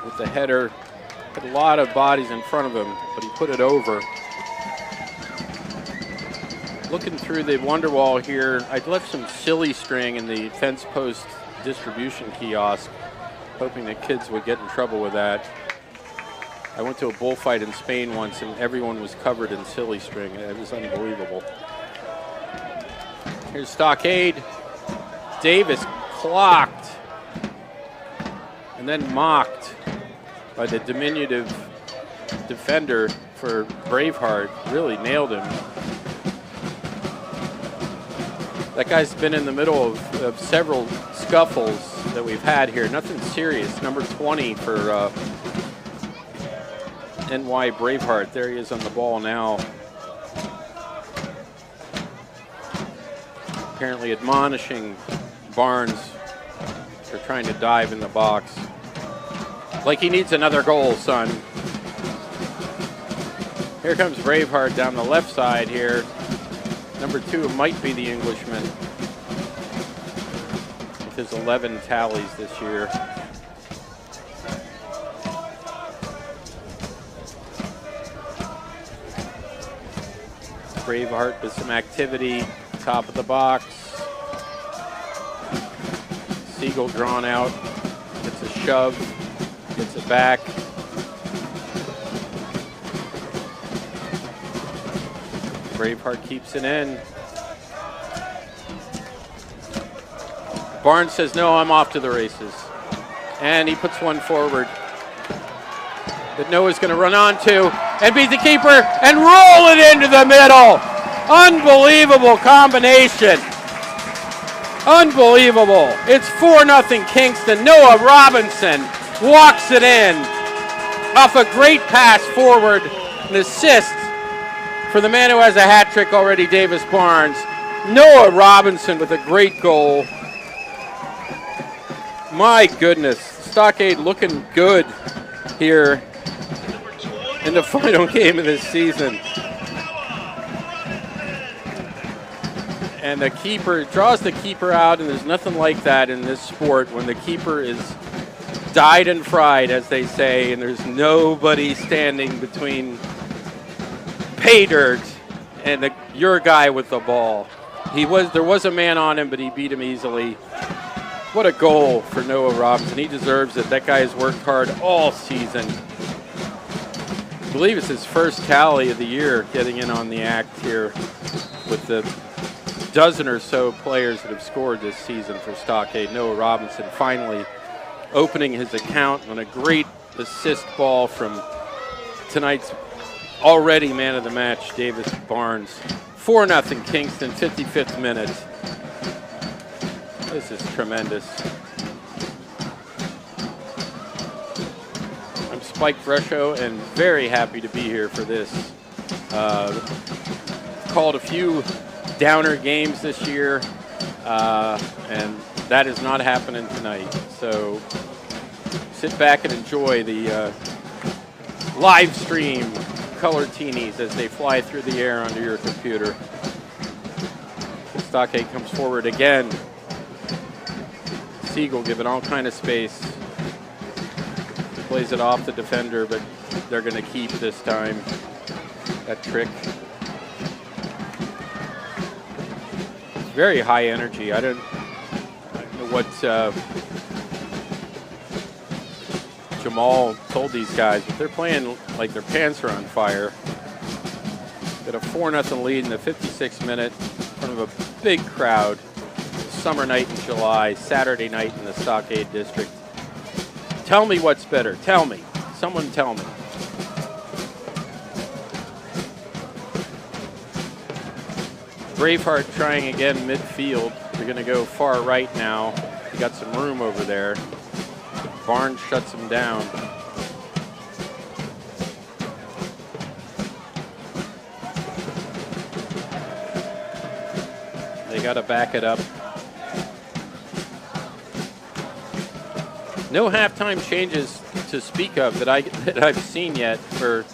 with the header. Had a lot of bodies in front of him, but he put it over. Looking through the wonder wall here, I'd left some silly string in the fence post distribution kiosk, hoping that kids would get in trouble with that. I went to a bullfight in Spain once and everyone was covered in silly string. It was unbelievable. Here's Stockade. Davis clocked and then mocked by the diminutive defender for Braveheart. Really nailed him. That guy's been in the middle of several scuffles that we've had here. Nothing serious. Number 20 for NY Braveheart. There he is on the ball now. Apparently admonishing Barnes for trying to dive in the box. Like he needs another goal, son. Here comes Braveheart down the left side here. Number 2 might be the Englishman with his 11 tallies this year. Braveheart with some activity, top of the box. Siegel drawn out, gets a shove, gets it back. Braveheart keeps it in. Barnes says, no, I'm off to the races. And he puts one forward that Noah's going to run onto and beat the keeper and roll it into the middle. Unbelievable combination. Unbelievable. It's 4-0 Kingston. Noah Robinson walks it in off a great pass forward, an assist for the man who has a hat trick already, Davis Barnes. Noah Robinson with a great goal. My goodness, Stockade looking good here in the final game of this season. And the keeper draws the keeper out, and there's nothing like that in this sport when the keeper is dyed and fried, as they say, and there's nobody standing between pay dirt and your guy with the ball. There was a man on him, but he beat him easily. What a goal for Noah Robinson. He deserves it. That guy has worked hard all season. I believe it's his first tally of the year getting in on the act here with the dozen or so players that have scored this season for Stockade. Noah Robinson finally opening his account on a great assist ball from tonight's already man of the match, Davis Barnes. 4-0 Kingston, 55th minute. This is tremendous. I'm Spike Fresho and very happy to be here for this. Called a few downer games this year, and that is not happening tonight. So sit back and enjoy the live stream color teenies as they fly through the air onto your computer. Stockade comes forward again. Siegel given all kind of space. Plays it off the defender, but they're going to keep this time. That trick. Very high energy. I don't know what Jamal told these guys, but they're playing like their pants are on fire. Got a 4-0 lead in the 56th minute in front of a big crowd. Summer night in July, Saturday night in the Stockade district. Tell me what's better. Tell me. Someone tell me. Braveheart trying again midfield. They're going to go far right now. You got some room over there. Barnes shuts him down. They got to back it up. No halftime changes to speak of that I've seen yet for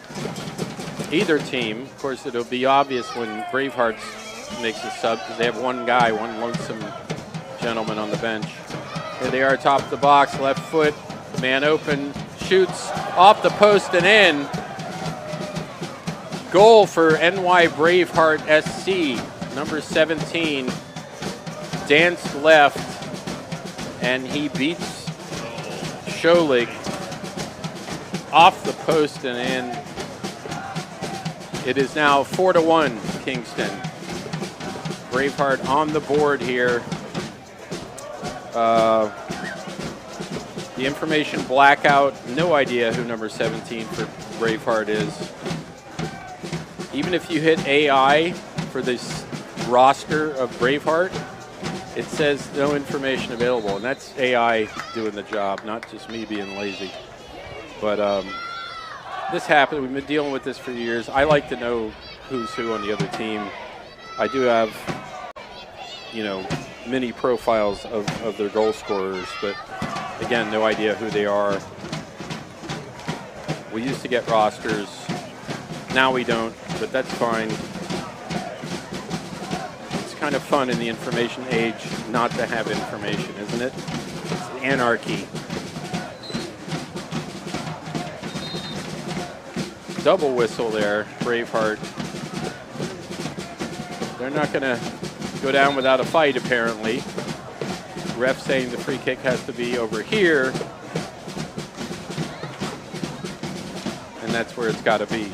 either team. Of course, it'll be obvious when Braveheart makes a sub because they have one guy, one lonesome gentleman on the bench. Here they are, top of the box, left foot, man open, shoots off the post and in. Goal for NY Braveheart SC. Number 17 danced left, and he beats Scholig off the post and in. It is now 4-1 Kingston. Braveheart on the board here. The information blackout, no idea who number 17 for Braveheart is. Even if you hit AI for this roster of Braveheart, it says no information available, and that's AI doing the job, not just me being lazy. But this happened. We've been dealing with this for years. I like to know who's who on the other team. I do have, you know, mini profiles of their goal scorers, but again, no idea who they are. We used to get rosters. Now we don't, but that's fine. It's kind of fun in the information age not to have information, isn't it? It's anarchy. Double whistle there, Braveheart. They're not going to go down without a fight, apparently. Ref saying the free kick has to be over here. And that's where it's got to be.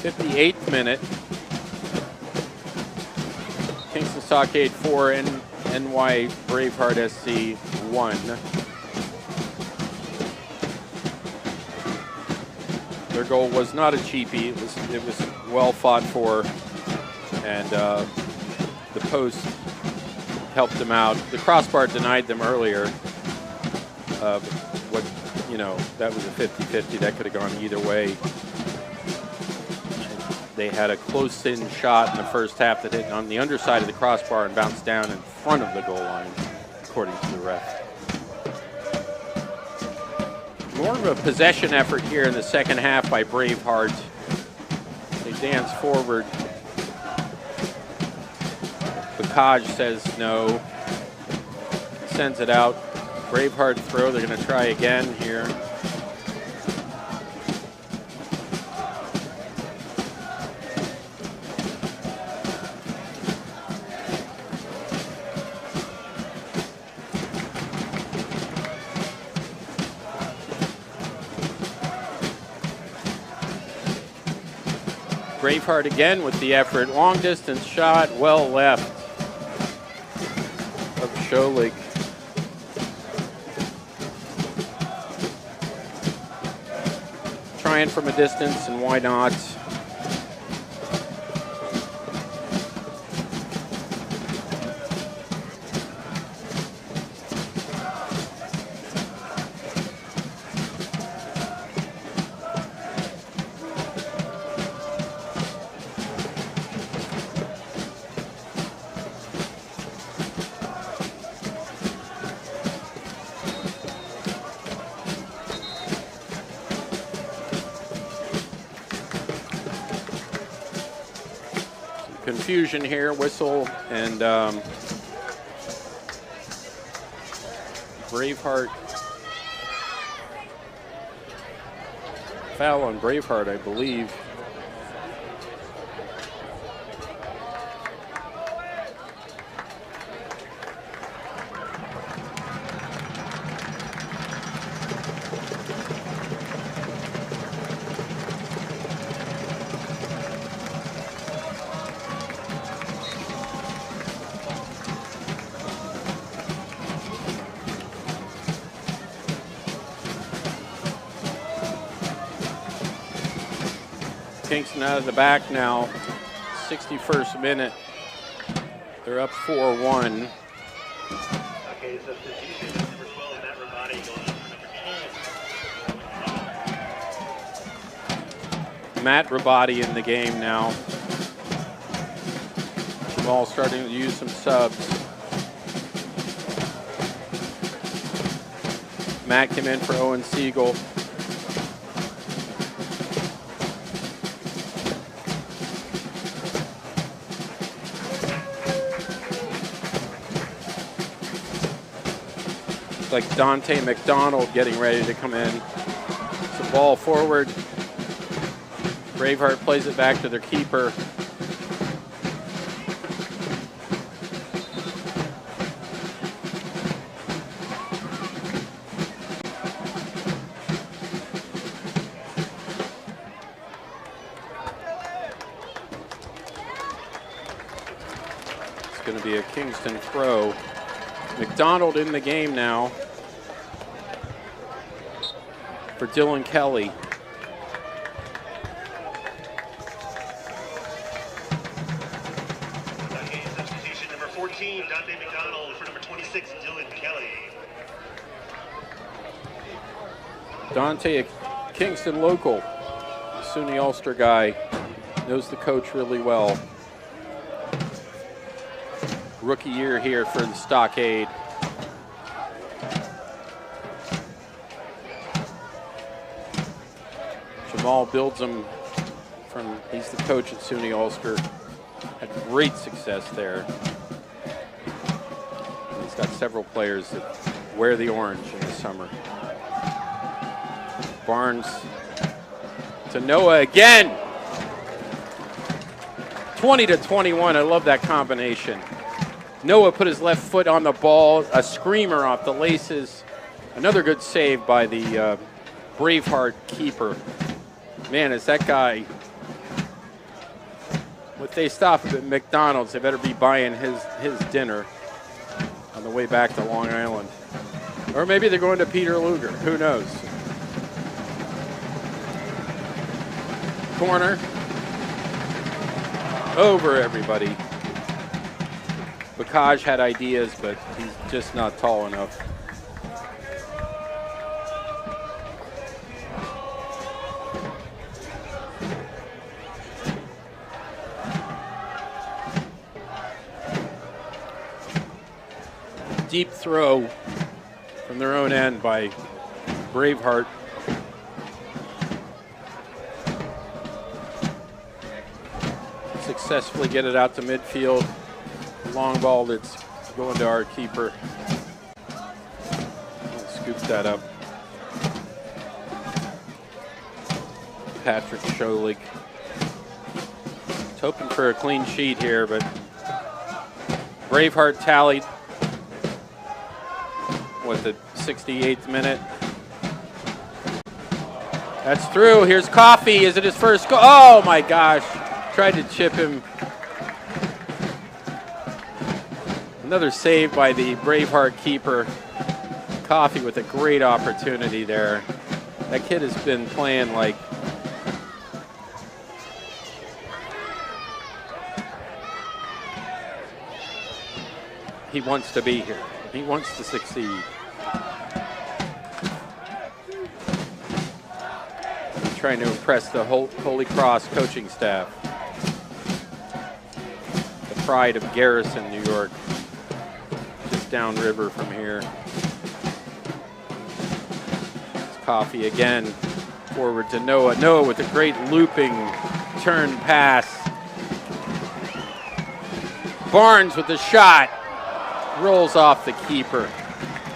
58th minute. Kingston Stockade 4 and NY Braveheart SC 1. Their goal was not a cheapie. It was well fought for, and the post helped them out. The crossbar denied them earlier. That was a 50-50. That could have gone either way. They had a close-in shot in the first half that hit on the underside of the crossbar and bounced down in front of the goal line, according to the ref. More of a possession effort here in the second half by Braveheart. They dance forward. Stockade says no. Sends it out. Braveheart throw. They're going to try again here. Braveheart again with the effort. Long distance shot, well left of Scholig. Trying from a distance, and why not? Confusion here, whistle, and Braveheart. Foul on Braveheart, I believe. Kingston out of the back now, 61st minute. They're up 4-1. Okay, substitution, number 12, Matt Rabati going on for number 10. Matt Rabati in the game now. Jamal starting to use some subs. Matt came in for Owen Siegel. Looks like Dante McDonald getting ready to come in. It's a ball forward. Braveheart plays it back to their keeper. It's going to be a Kingston throw. McDonald in the game now for Dylan Kelly. Substitution number 14, Dante McDonald, for number 26, Dylan Kelly. Dante, a Kingston local, SUNY Ulster guy, knows the coach really well. Rookie year here for the Stockade. Jamal builds him from, he's the coach at SUNY Ulster. Had great success there. And he's got several players that wear the orange in the summer. Barnes to Noah again. 20-21, I love that combination. Noah put his left foot on the ball, a screamer off the laces. Another good save by the Braveheart keeper. Man, is that guy, if they stop him at McDonald's, they better be buying his dinner on the way back to Long Island. Or maybe they're going to Peter Luger, who knows. Corner. Over everybody. Bakaj had ideas, but he's just not tall enough. Deep throw from their own end by Braveheart. Successfully get it out to midfield. Long ball that's going to our keeper. Scoops that up. Patrick Scholig. He's hoping for a clean sheet here, but Braveheart tallied. What, the 68th minute? That's through. Here's Coffey. Is it his first goal? Oh my gosh. Tried to chip him. Another save by the Braveheart keeper. Coffey with a great opportunity there. That kid has been playing like he wants to be here. He wants to succeed. He's trying to impress the Holy Cross coaching staff. The pride of Garrison, New York. Downriver from here. It's Coffey again. Forward to Noah. Noah with a great looping turn pass. Barnes with the shot. Rolls off the keeper.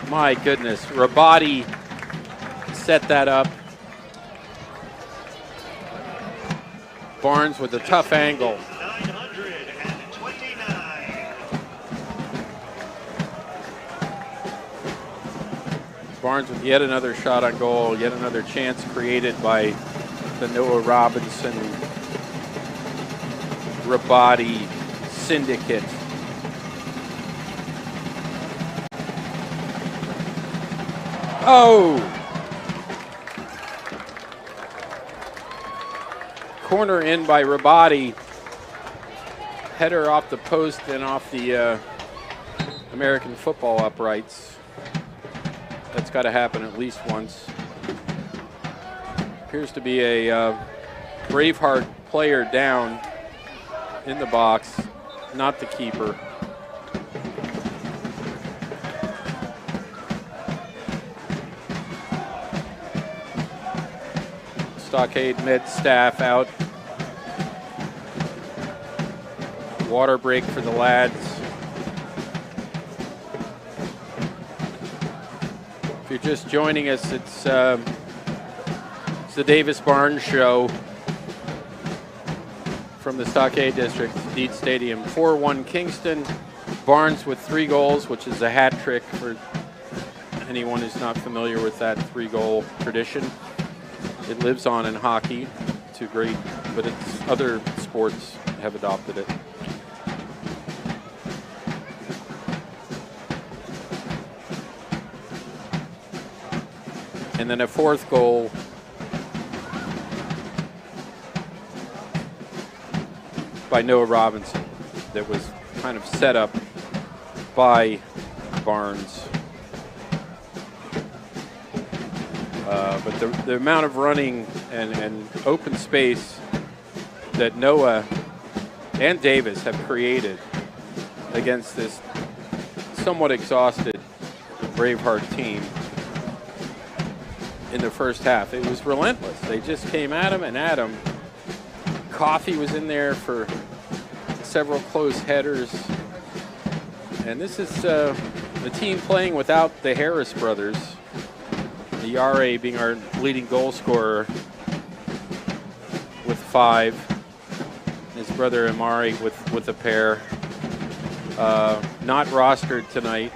My goodness. Rabati set that up. Barnes with a tough angle. Barnes with yet another shot on goal, yet another chance created by the Noah Robinson Rabati syndicate. Oh! Corner in by Rabati. Header off the post and off the American football uprights. That's got to happen at least once. Appears to be a Braveheart player down in the box, not the keeper. Stockade med staff out. Water break for the lads. you're just joining us, it's the Davis Barnes Show from the Stockade District, Deed Stadium. 4-1 Kingston. Barnes with 3 goals, which is a hat trick for anyone who's not familiar with that 3-goal tradition. It lives on in hockey to great, but other sports have adopted it. And then a 4th goal by Noah Robinson that was kind of set up by Barnes. But the amount of running and open space that Noah and Davis have created against this somewhat exhausted Braveheart team in the first half, it was relentless. They just came at him and at him. Coffey was in there for several close headers. And this is the team playing without the Harris brothers. The Yare being our leading goal scorer with 5. His brother Amari with a pair. Not rostered tonight.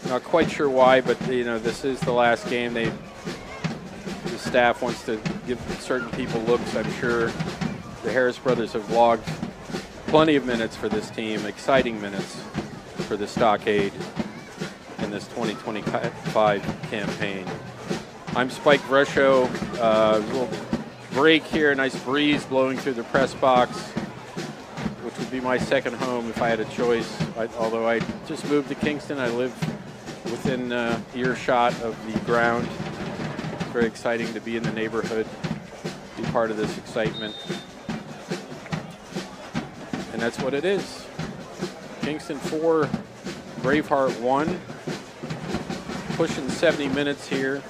Not quite sure why, but this is the last game. The staff wants to give certain people looks. I'm sure the Harris brothers have logged plenty of minutes for this team, exciting minutes for the Stockade in this 2025 campaign. I'm Spike Brescio. A little break here, a nice breeze blowing through the press box, which would be my second home if I had a choice. Although I just moved to Kingston, I live within earshot of the ground. Very exciting to be in the neighborhood, be part of this excitement. And that's what it is. Kingston 4, Braveheart 1. Pushing 70 minutes here.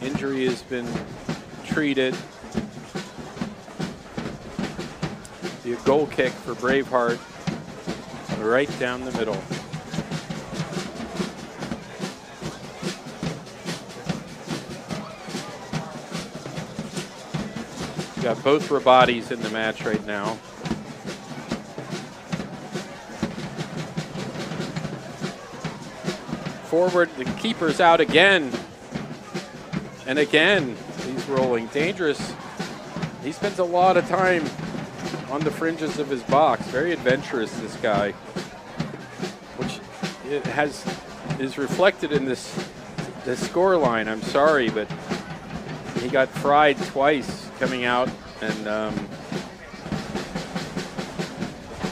Injury has been treated. Be a goal kick for Braveheart right down the middle. Got both Rabatis in the match right now. Forward, the keeper's out again. And again, he's rolling. Dangerous. He spends a lot of time on the fringes of his box. Very adventurous, this guy. Which is reflected in this score line. I'm sorry, but he got fried twice coming out and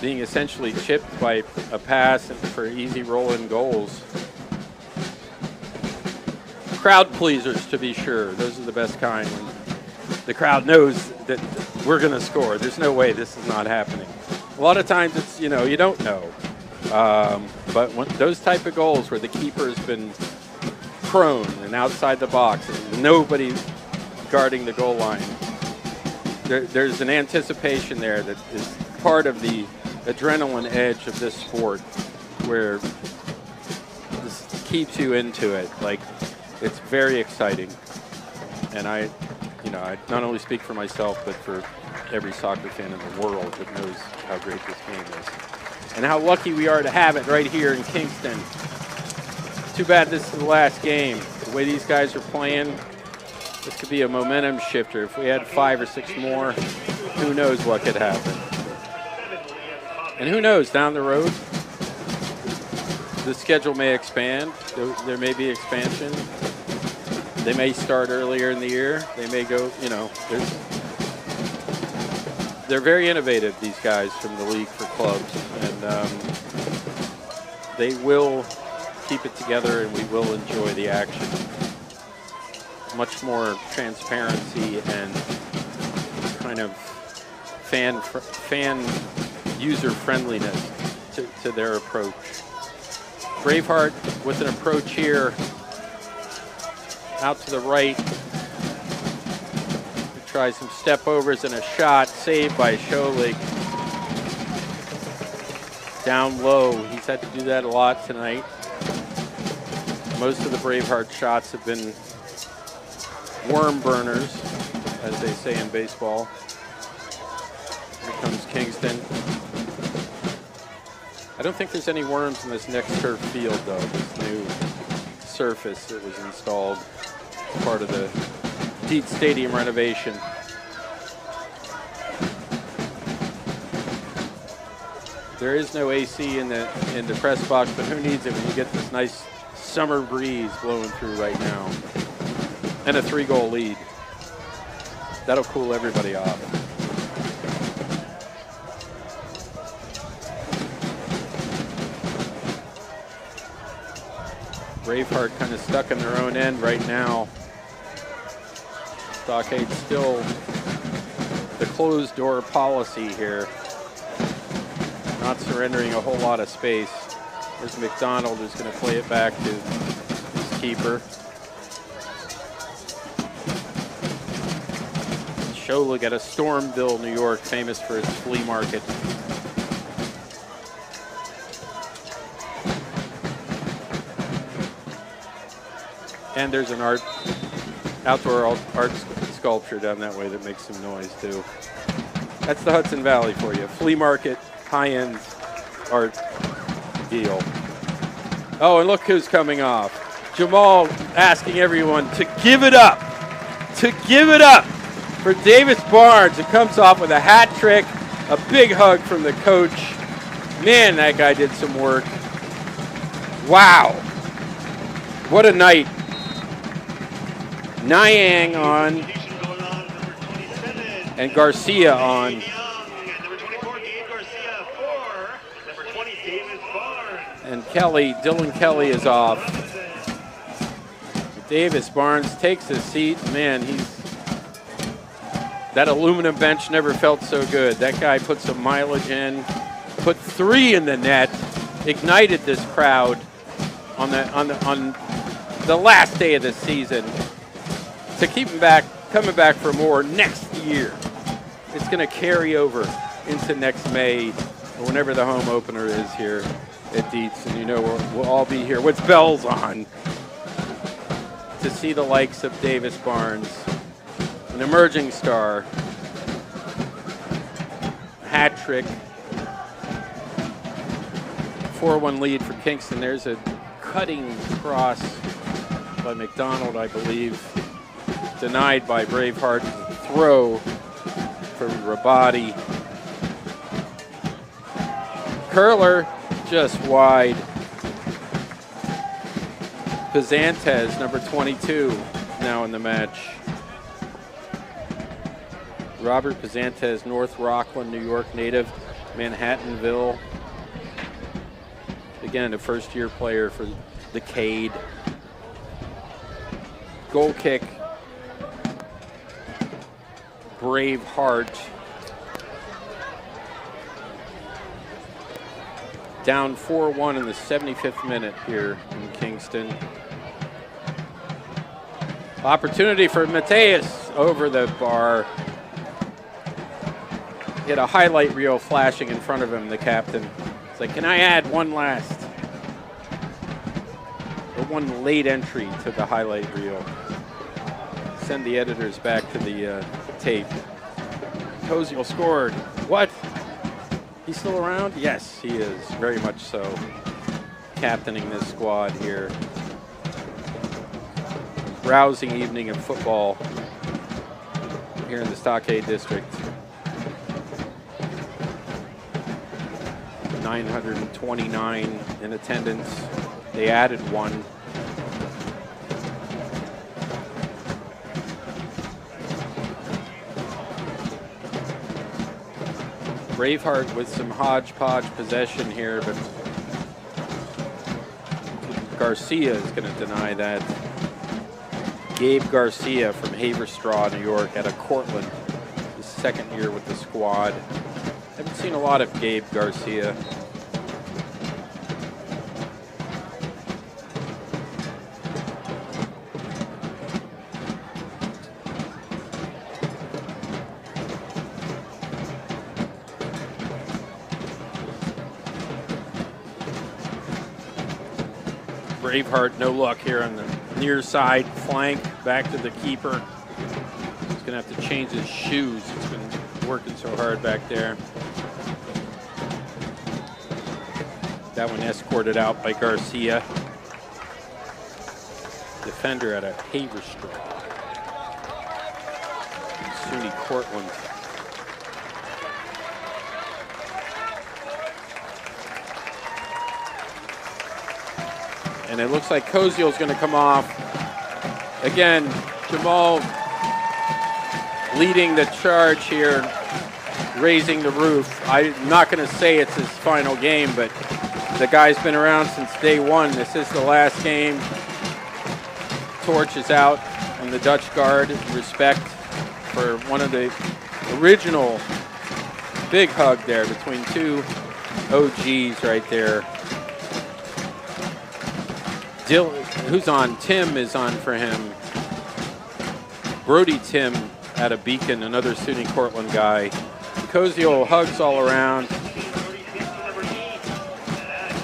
being essentially chipped by a pass and for easy roll-in goals. Crowd pleasers, to be sure. Those are the best kind. When the crowd knows that we're going to score. There's no way this is not happening. A lot of times it's, you don't know. But when those type of goals where the keeper's been prone and outside the box and nobody guarding the goal line, there's an anticipation there that is part of the adrenaline edge of this sport, where this keeps you into it. Like, it's very exciting. And I not only speak for myself, but for every soccer fan in the world that knows how great this game is. And how lucky we are to have it right here in Kingston. Too bad this is the last game. The way these guys are playing, this could be a momentum shifter. If we had 5 or 6 more, who knows what could happen. And who knows, down the road, the schedule may expand. There may be expansion. They may start earlier in the year. They may go, they're very innovative, these guys from the league for clubs. And they will keep it together, and we will enjoy the action. Much more transparency and kind of fan user friendliness to their approach. Braveheart with an approach here out to the right. Try some step overs and a shot saved by Scholig. Down low. He's had to do that a lot tonight. Most of the Braveheart shots have been worm burners, as they say in baseball. Here comes Kingston. I don't think there's any worms in this next turf field, though. This new surface that was installed as part of the Dietz Stadium renovation. There is no AC in the press box, but who needs it when you get this nice summer breeze blowing through right now and a 3-goal lead? That'll cool everybody off. Braveheart kind of stuck in their own end right now. Stockade still the closed door policy here. Not surrendering a whole lot of space. There's McDonald who's going to play it back to his keeper. Shola at a Stormville, New York, famous for its flea market. And there's an outdoor art sculpture down that way that makes some noise too. That's the Hudson Valley for you. Flea market, high-end art deal. Oh, and look who's coming off. Jamal asking everyone to give it up. To give it up for Davis Barnes, who comes off with a hat trick, a big hug from the coach. Man, that guy did some work. Wow. What a night. Nyang on, and Garcia on. And Kelly, Dylan Kelly is off. Davis Barnes takes his seat. Man, that aluminum bench never felt so good. That guy put some mileage in, put 3 in the net, ignited this crowd on the last day of the season to keep him coming back for more next year. It's going to carry over into next May or whenever the home opener is here at Dietz, and you know we'll all be here with bells on to see the likes of Davis Barnes, an emerging star, hat trick, 4-1 lead for Kingston. There's a cutting cross by McDonald, I believe, denied by Braveheart. Throw from Rabati. Curler just wide. Pazantes, number 22, now in the match. Robert Pazantes, North Rockland, New York native, Manhattanville. Again, a first-year player for the Cade. Goal kick, Braveheart. Down 4-1 in the 75th minute here in Kingston. Opportunity for Mateus over the bar. He had a highlight reel flashing in front of him, the captain. It's like, can I add one late entry to the highlight reel? Send the editors back to the tape. Koziel scored. What? He's still around? Yes, he is, very much so. Captaining this squad here. Rousing evening of football here in the Stockade district. 929 in attendance. They added one. Braveheart with some hodgepodge possession here, but Garcia is going to deny that. Gabe Garcia from Haverstraw, New York, out of Cortland, his second year with the squad. Haven't seen a lot of Gabe Garcia. Braveheart, no luck here on the near side flank, back to the keeper. He's going to have to change his shoes. He's been working so hard back there. That one escorted out by Garcia. Defender at a Haver strike. SUNY Cortland. And it looks like Koziel's going to come off. Again, Jamal leading the charge here, raising the roof. I'm not going to say it's his final game, but the guy's been around since day one. This is the last game. Torch is out on the Dutch guard. Respect for one of the original. Big hug there between two OGs right there. Who's on? Tim is on for him. Brody Tim out of Beacon, another SUNY Cortland guy. Koziel hugs all around.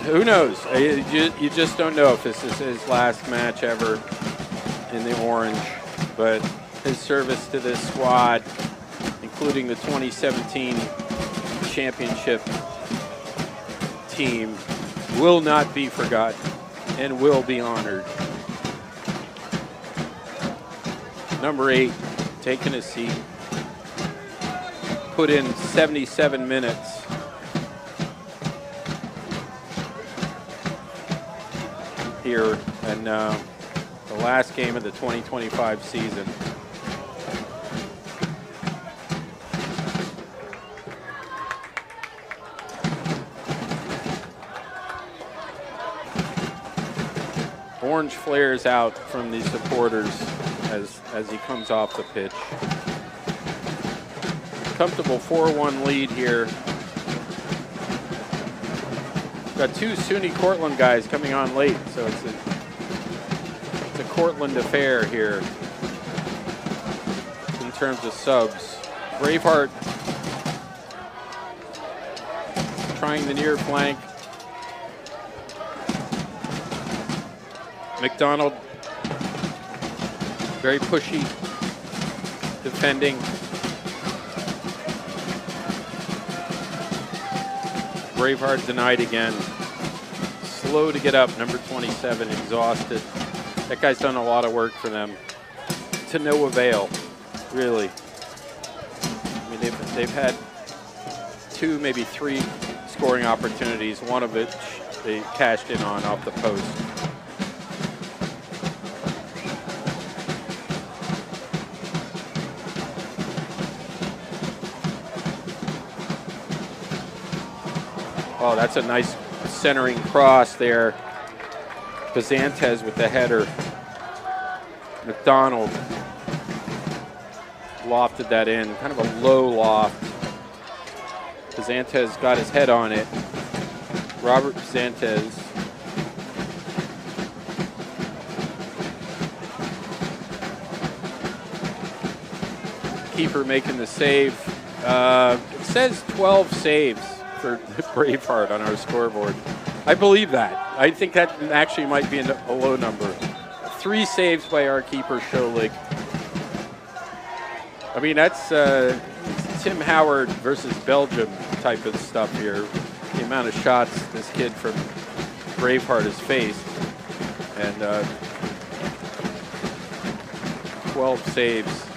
Who knows? You just don't know if this is his last match ever in the orange. But his service to this squad, including the 2017 championship team, will not be forgotten and will be honored. Number 8, taking a seat. Put in 77 minutes. Here in the last game of the 2025 season. Orange flares out from the supporters as he comes off the pitch. Comfortable 4-1 lead here. Got two SUNY Cortland guys coming on late, so it's a Cortland affair here in terms of subs. Braveheart trying the near flank. McDonald, very pushy, defending. Braveheart denied again. Slow to get up, number 27, exhausted. That guy's done a lot of work for them. To no avail, really. I mean, they've had 2, maybe 3 scoring opportunities, one of which they cashed in on off the post. Oh, that's a nice centering cross there. Bazantes with the header. McDonald lofted that in, kind of a low loft. Bazantes got his head on it. Robert Bazantes. Keeper making the save. It says 12 saves for Braveheart on our scoreboard. I believe that. I think that actually might be a low number. 3 saves by our keeper, Scholig. I mean, that's Tim Howard versus Belgium type of stuff here. The amount of shots this kid from Braveheart has faced. And 12 saves.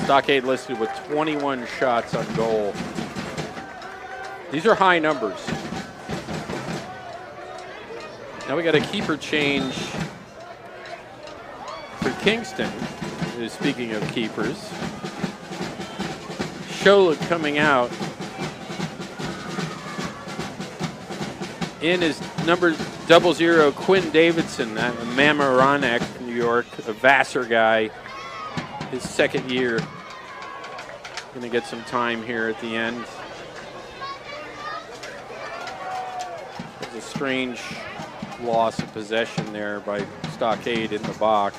Stockade listed with 21 shots on goal. These are high numbers. Now we got a keeper change for Kingston. Speaking of keepers, Scholig coming out. In is number 00, Quinn Davidson, a Mamaroneck, New York, a Vassar guy. His second year. Going to get some time here at the end. There's a strange loss of possession there by Stockade in the box.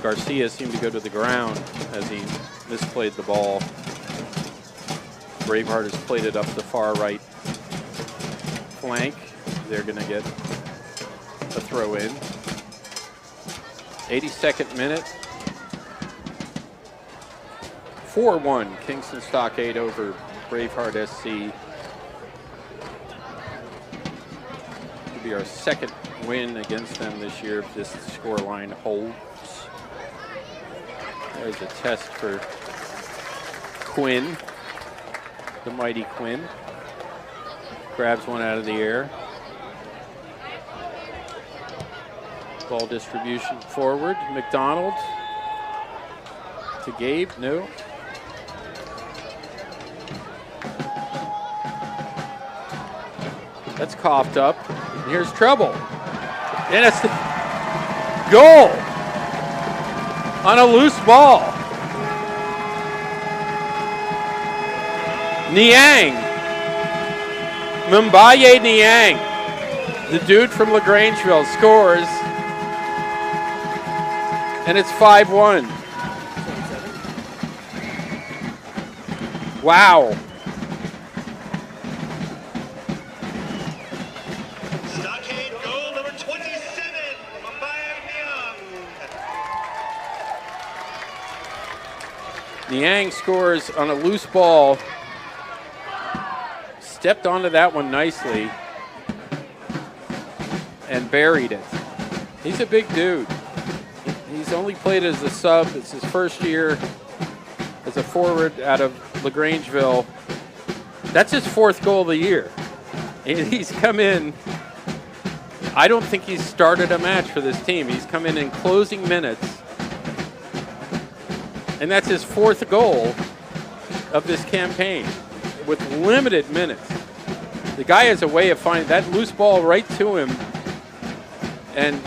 Garcia seemed to go to the ground as he misplayed the ball. Braveheart has played it up the far right flank. They're going to get a throw in. 82nd minute. 4-1 Kingston Stockade over Braveheart SC. It'll be our second win against them this year if this scoreline holds. There's a test for Quinn, the mighty Quinn. Grabs one out of the air. Ball distribution forward. McDonald to Gabe. No. That's coughed up. And here's trouble. And it's the goal on a loose ball. Niang. Mumbaye Niang, the dude from LaGrangeville, scores. And it's 5-1. Wow. Stockade goal number 27, Mumbaye Niang. Niang scores on a loose ball. Stepped onto that one nicely and buried it. He's a big dude. He's only played as a sub. It's his first year as a forward out of LaGrangeville. That's his 4th goal of the year. He's come in. I don't think he's started a match for this team. He's come in closing minutes. And that's his 4th goal of this campaign with limited minutes. The guy has a way of finding that loose ball right to him, and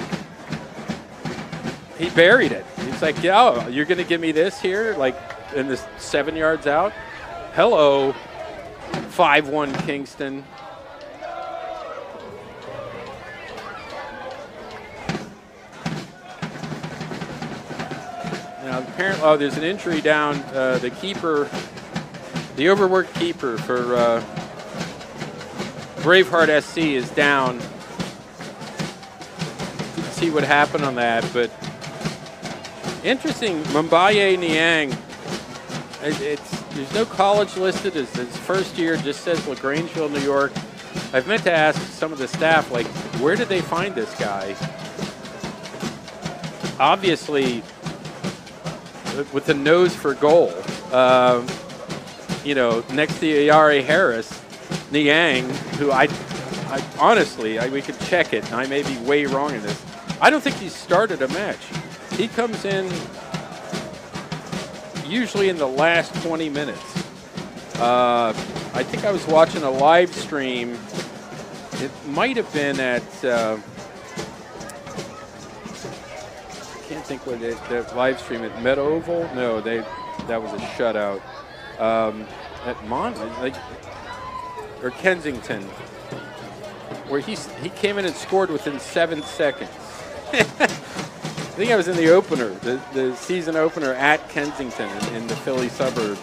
he buried it. He's like, oh, you're going to give me this here? Like, in this 7 yards out? Hello. 5-1 Kingston. Now, apparently, there's an injury down. The keeper, the overworked keeper for Braveheart SC is down. Didn't see what happened on that, but interesting. Mumbaye Niang. There's no college listed. It's his first year. Just says LaGrangeville, New York. I've meant to ask some of the staff, like, where did they find this guy? Obviously, with the nose for goal. You know, next to Yari Harris, Niang, who I honestly, we could check it, and I may be way wrong in this. I don't think he's started a match. He comes in usually in the last 20 minutes. I think I was watching a live stream. It might have been at, I can't think what that live stream at Meadow Oval. No, that was a shutout. At or Kensington, where he came in and scored within 7 seconds. I think I was in the opener, the season opener at Kensington in the Philly suburbs,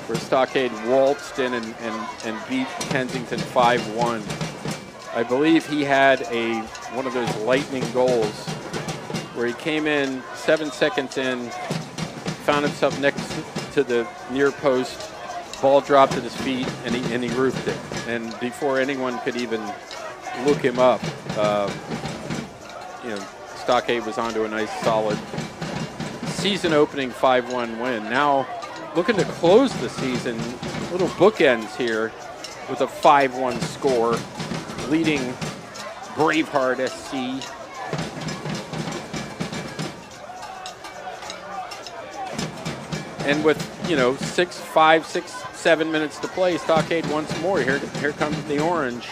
where Stockade waltzed in and beat Kensington 5-1. I believe he had one of those lightning goals where he came in 7 seconds in, found himself next to the near post, ball dropped at his feet, and he roofed it. And before anyone could even look him up, you know, Stockade was onto a nice, solid season-opening 5-1 win. Now, looking to close the season, little bookends here with a 5-1 score, leading Braveheart SC. And with, you know, 7 minutes to play, Stockade once more. Here comes the orange.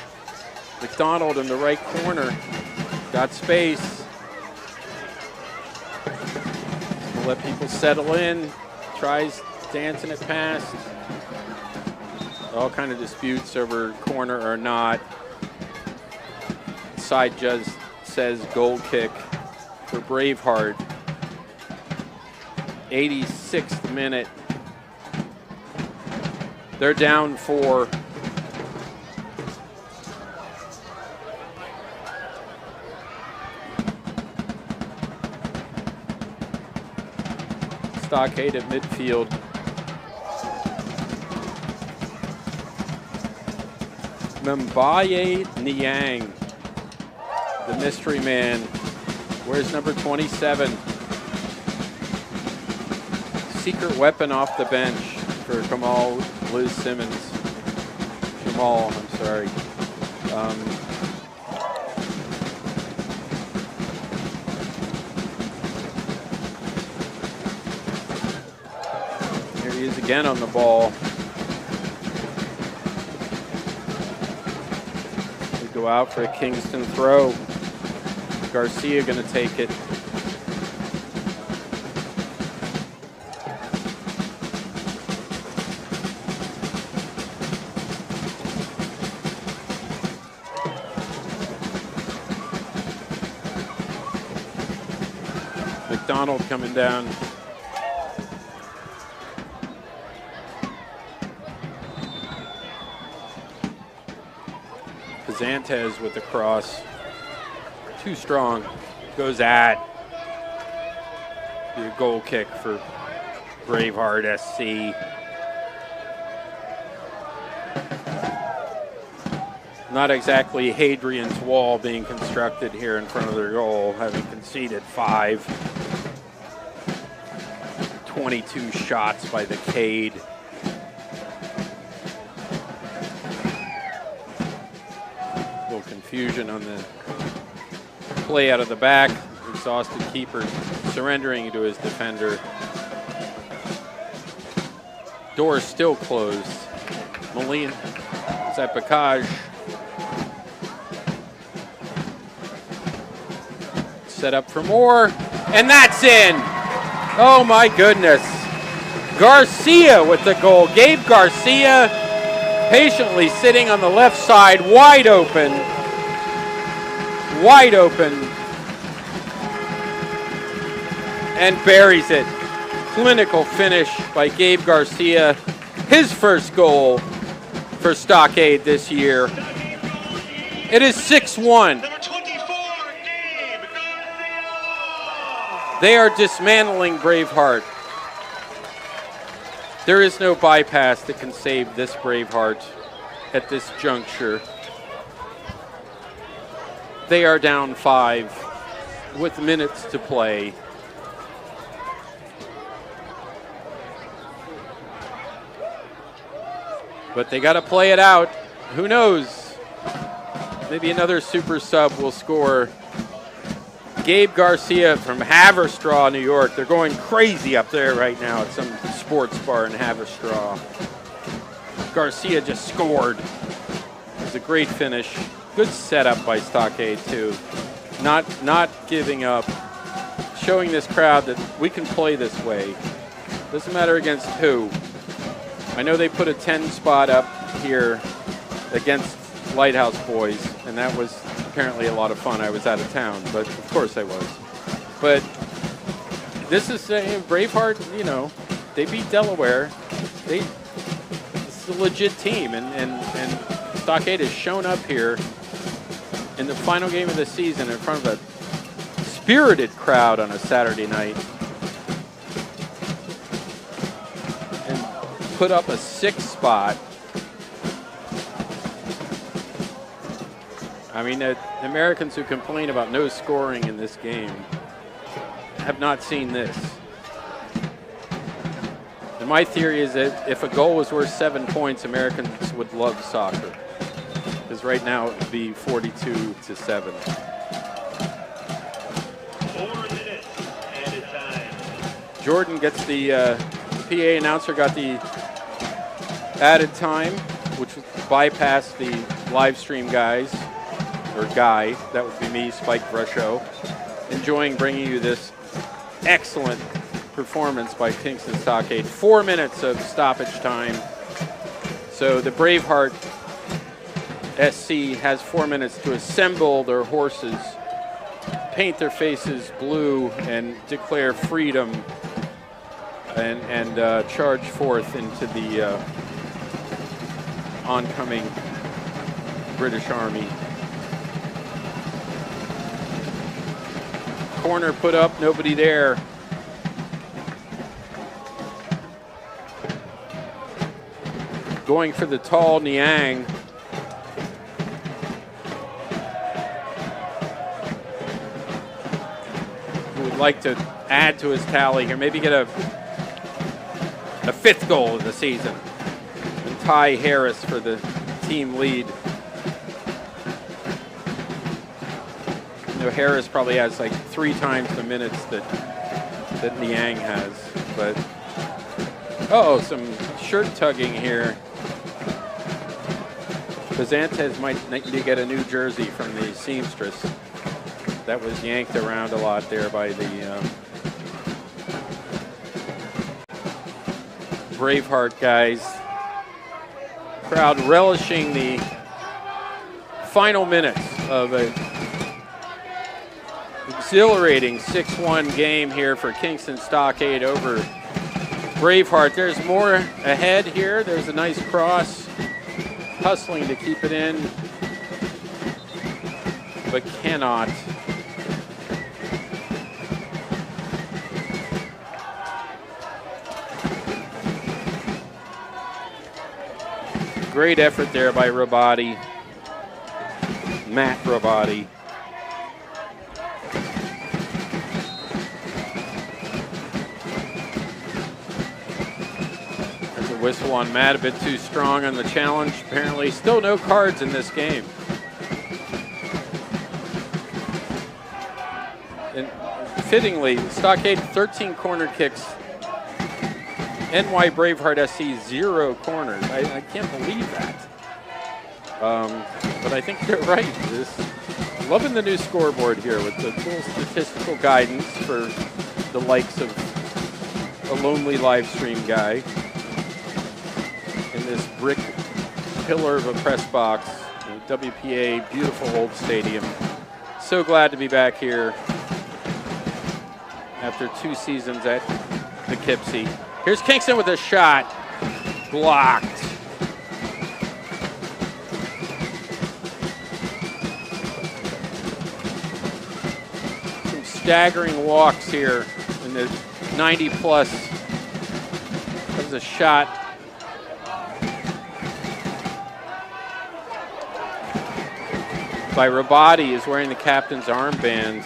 McDonald in the right corner. Got space. We'll let people settle in. Tries dancing it past. All kind of disputes over corner or not. Side judge says goal kick for Braveheart. 86th minute. They're down 4. Stockade at midfield. Mbaye Niang, the mystery man. Where's number 27? Secret weapon off the bench for Liz Simmons. Jamal, I'm sorry. Here he is again on the ball. We go out for a Kingston throw. Garcia gonna take it. McDonald coming down. Pazantes with the cross. Too strong. Goes at. Be a goal kick for Braveheart SC. Not exactly Hadrian's Wall being constructed here in front of their goal, having conceded 5. 22 shots by the Cade. A little confusion on the play out of the back. Exhausted keeper surrendering to his defender. Door still closed. Molina is at Bacage. Set up for more, and that's in. Oh my goodness. Garcia with the goal. Gabe Garcia patiently sitting on the left side, wide open. Wide open. And buries it. Clinical finish by Gabe Garcia. His first goal for Stockade this year. It is 6-1. They are dismantling Braveheart. There is no bypass that can save this Braveheart at this juncture. They are down 5 with minutes to play. But they got to play it out. Who knows? Maybe another super sub will score. Gabe Garcia from Haverstraw, New York. They're going crazy up there right now at some sports bar in Haverstraw. Garcia just scored. It was a great finish. Good setup by Stockade too. Not giving up. Showing this crowd that we can play this way. Doesn't matter against who. I know they put a 10 spot up here against Lighthouse Boys, and that was apparently a lot of fun. I was out of town, but of course I was. But this is Braveheart, you know, they beat Delaware. This is a legit team, and Stockade has shown up here in the final game of the season in front of a spirited crowd on a Saturday night and put up a 6 spot. I mean, the Americans who complain about no scoring in this game have not seen this. And my theory is that if a goal was worth 7 points, Americans would love soccer. Because right now it would be 42-7. 4 minutes added time. Jordan gets the PA announcer got the added time, which bypassed the live stream guys. Or guy, that would be me, Spike Brusho, enjoying bringing you this excellent performance by Kingston Stockade. 4 minutes of stoppage time. So the Braveheart SC has 4 minutes to assemble their horses, paint their faces blue, and declare freedom, and charge forth into the oncoming British Army. Corner put up, nobody there. Going for the tall Niang. Who would like to add to his tally here, maybe get a 5th goal of the season. And Ty Harris for the team lead. You know, Harris probably has like 3 times the minutes that Niang has. But some shirt tugging here. Bazantes might need to get a new jersey from the seamstress. That was yanked around a lot there by the Braveheart guys. Crowd relishing the final minutes of an exhilarating 6-1 game here for Kingston Stockade over Braveheart. There's more ahead here. There's a nice cross. Hustling to keep it in, but cannot. Great effort there by Rabati, Matt Rabati. Whistle on Matt, a bit too strong on the challenge. Apparently still no cards in this game. And fittingly, Stockade 13 corner kicks. NY Braveheart SC 0 corners. I can't believe that. But I think they're right. Loving the new scoreboard here with the little statistical guidance for the likes of a lonely live stream guy. In this brick pillar of a press box, WPA, beautiful old stadium. So glad to be back here after 2 seasons at the Tlfc. Here's Kingston with a shot, blocked. Some staggering walks here in the 90 plus. That was a shot. By Rabati, is wearing the captain's armband.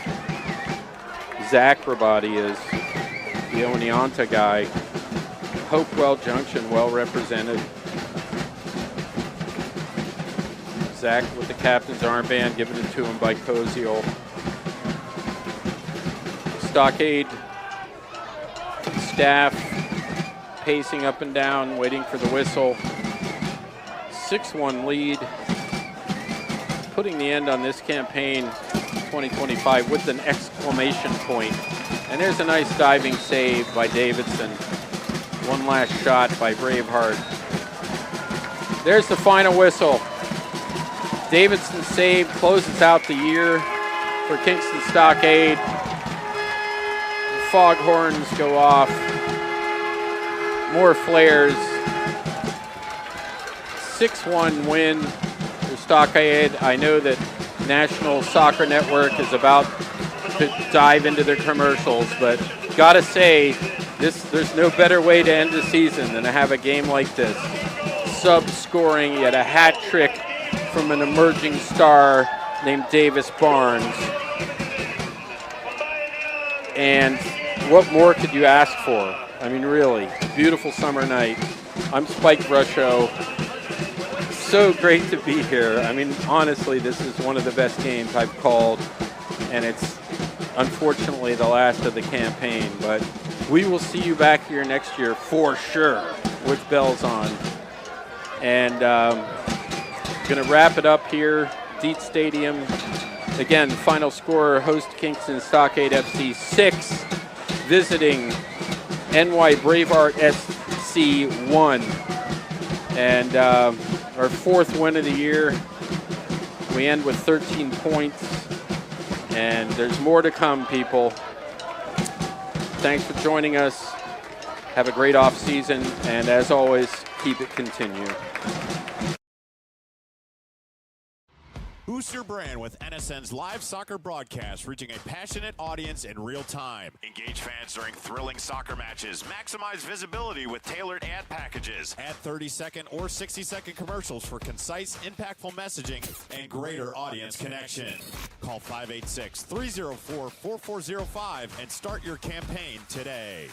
Zach Rabati is the Oneonta guy. Hopewell Junction, well represented. Zach with the captain's armband, given it to him by Koziel. Stockade staff pacing up and down, waiting for the whistle. 6-1 lead. Putting the end on this campaign 2025 with an exclamation point. And there's a nice diving save by Davidson. One last shot by Braveheart. There's the final whistle. Davidson's save closes out the year for Kingston Stockade. The foghorns go off. More flares. 6-1 win. Stockade. I know that National Soccer Network is about to dive into their commercials, but gotta say, there's no better way to end the season than to have a game like this. Sub-scoring, yet a hat trick from an emerging star named Davis Barnes. And what more could you ask for? I mean, really, beautiful summer night. I'm Spike Brusho. So great to be here. I mean, honestly, this is one of the best games I've called, and it's unfortunately the last of the campaign, but we will see you back here next year for sure with bells on. And gonna wrap it up here. Dietz Stadium. Again, final score, host Kingston Stockade FC 6, visiting NY Braveheart SC 1. And our 4th win of the year. We end with 13 points, and there's more to come, people. Thanks for joining us. Have a great off season, and as always, keep it continue. Boost your brand with NSN's live soccer broadcast, reaching a passionate audience in real time. Engage fans during thrilling soccer matches. Maximize visibility with tailored ad packages. Add 30-second or 60-second commercials for concise, impactful messaging and greater audience connection. Call 586-304-4405 and start your campaign today.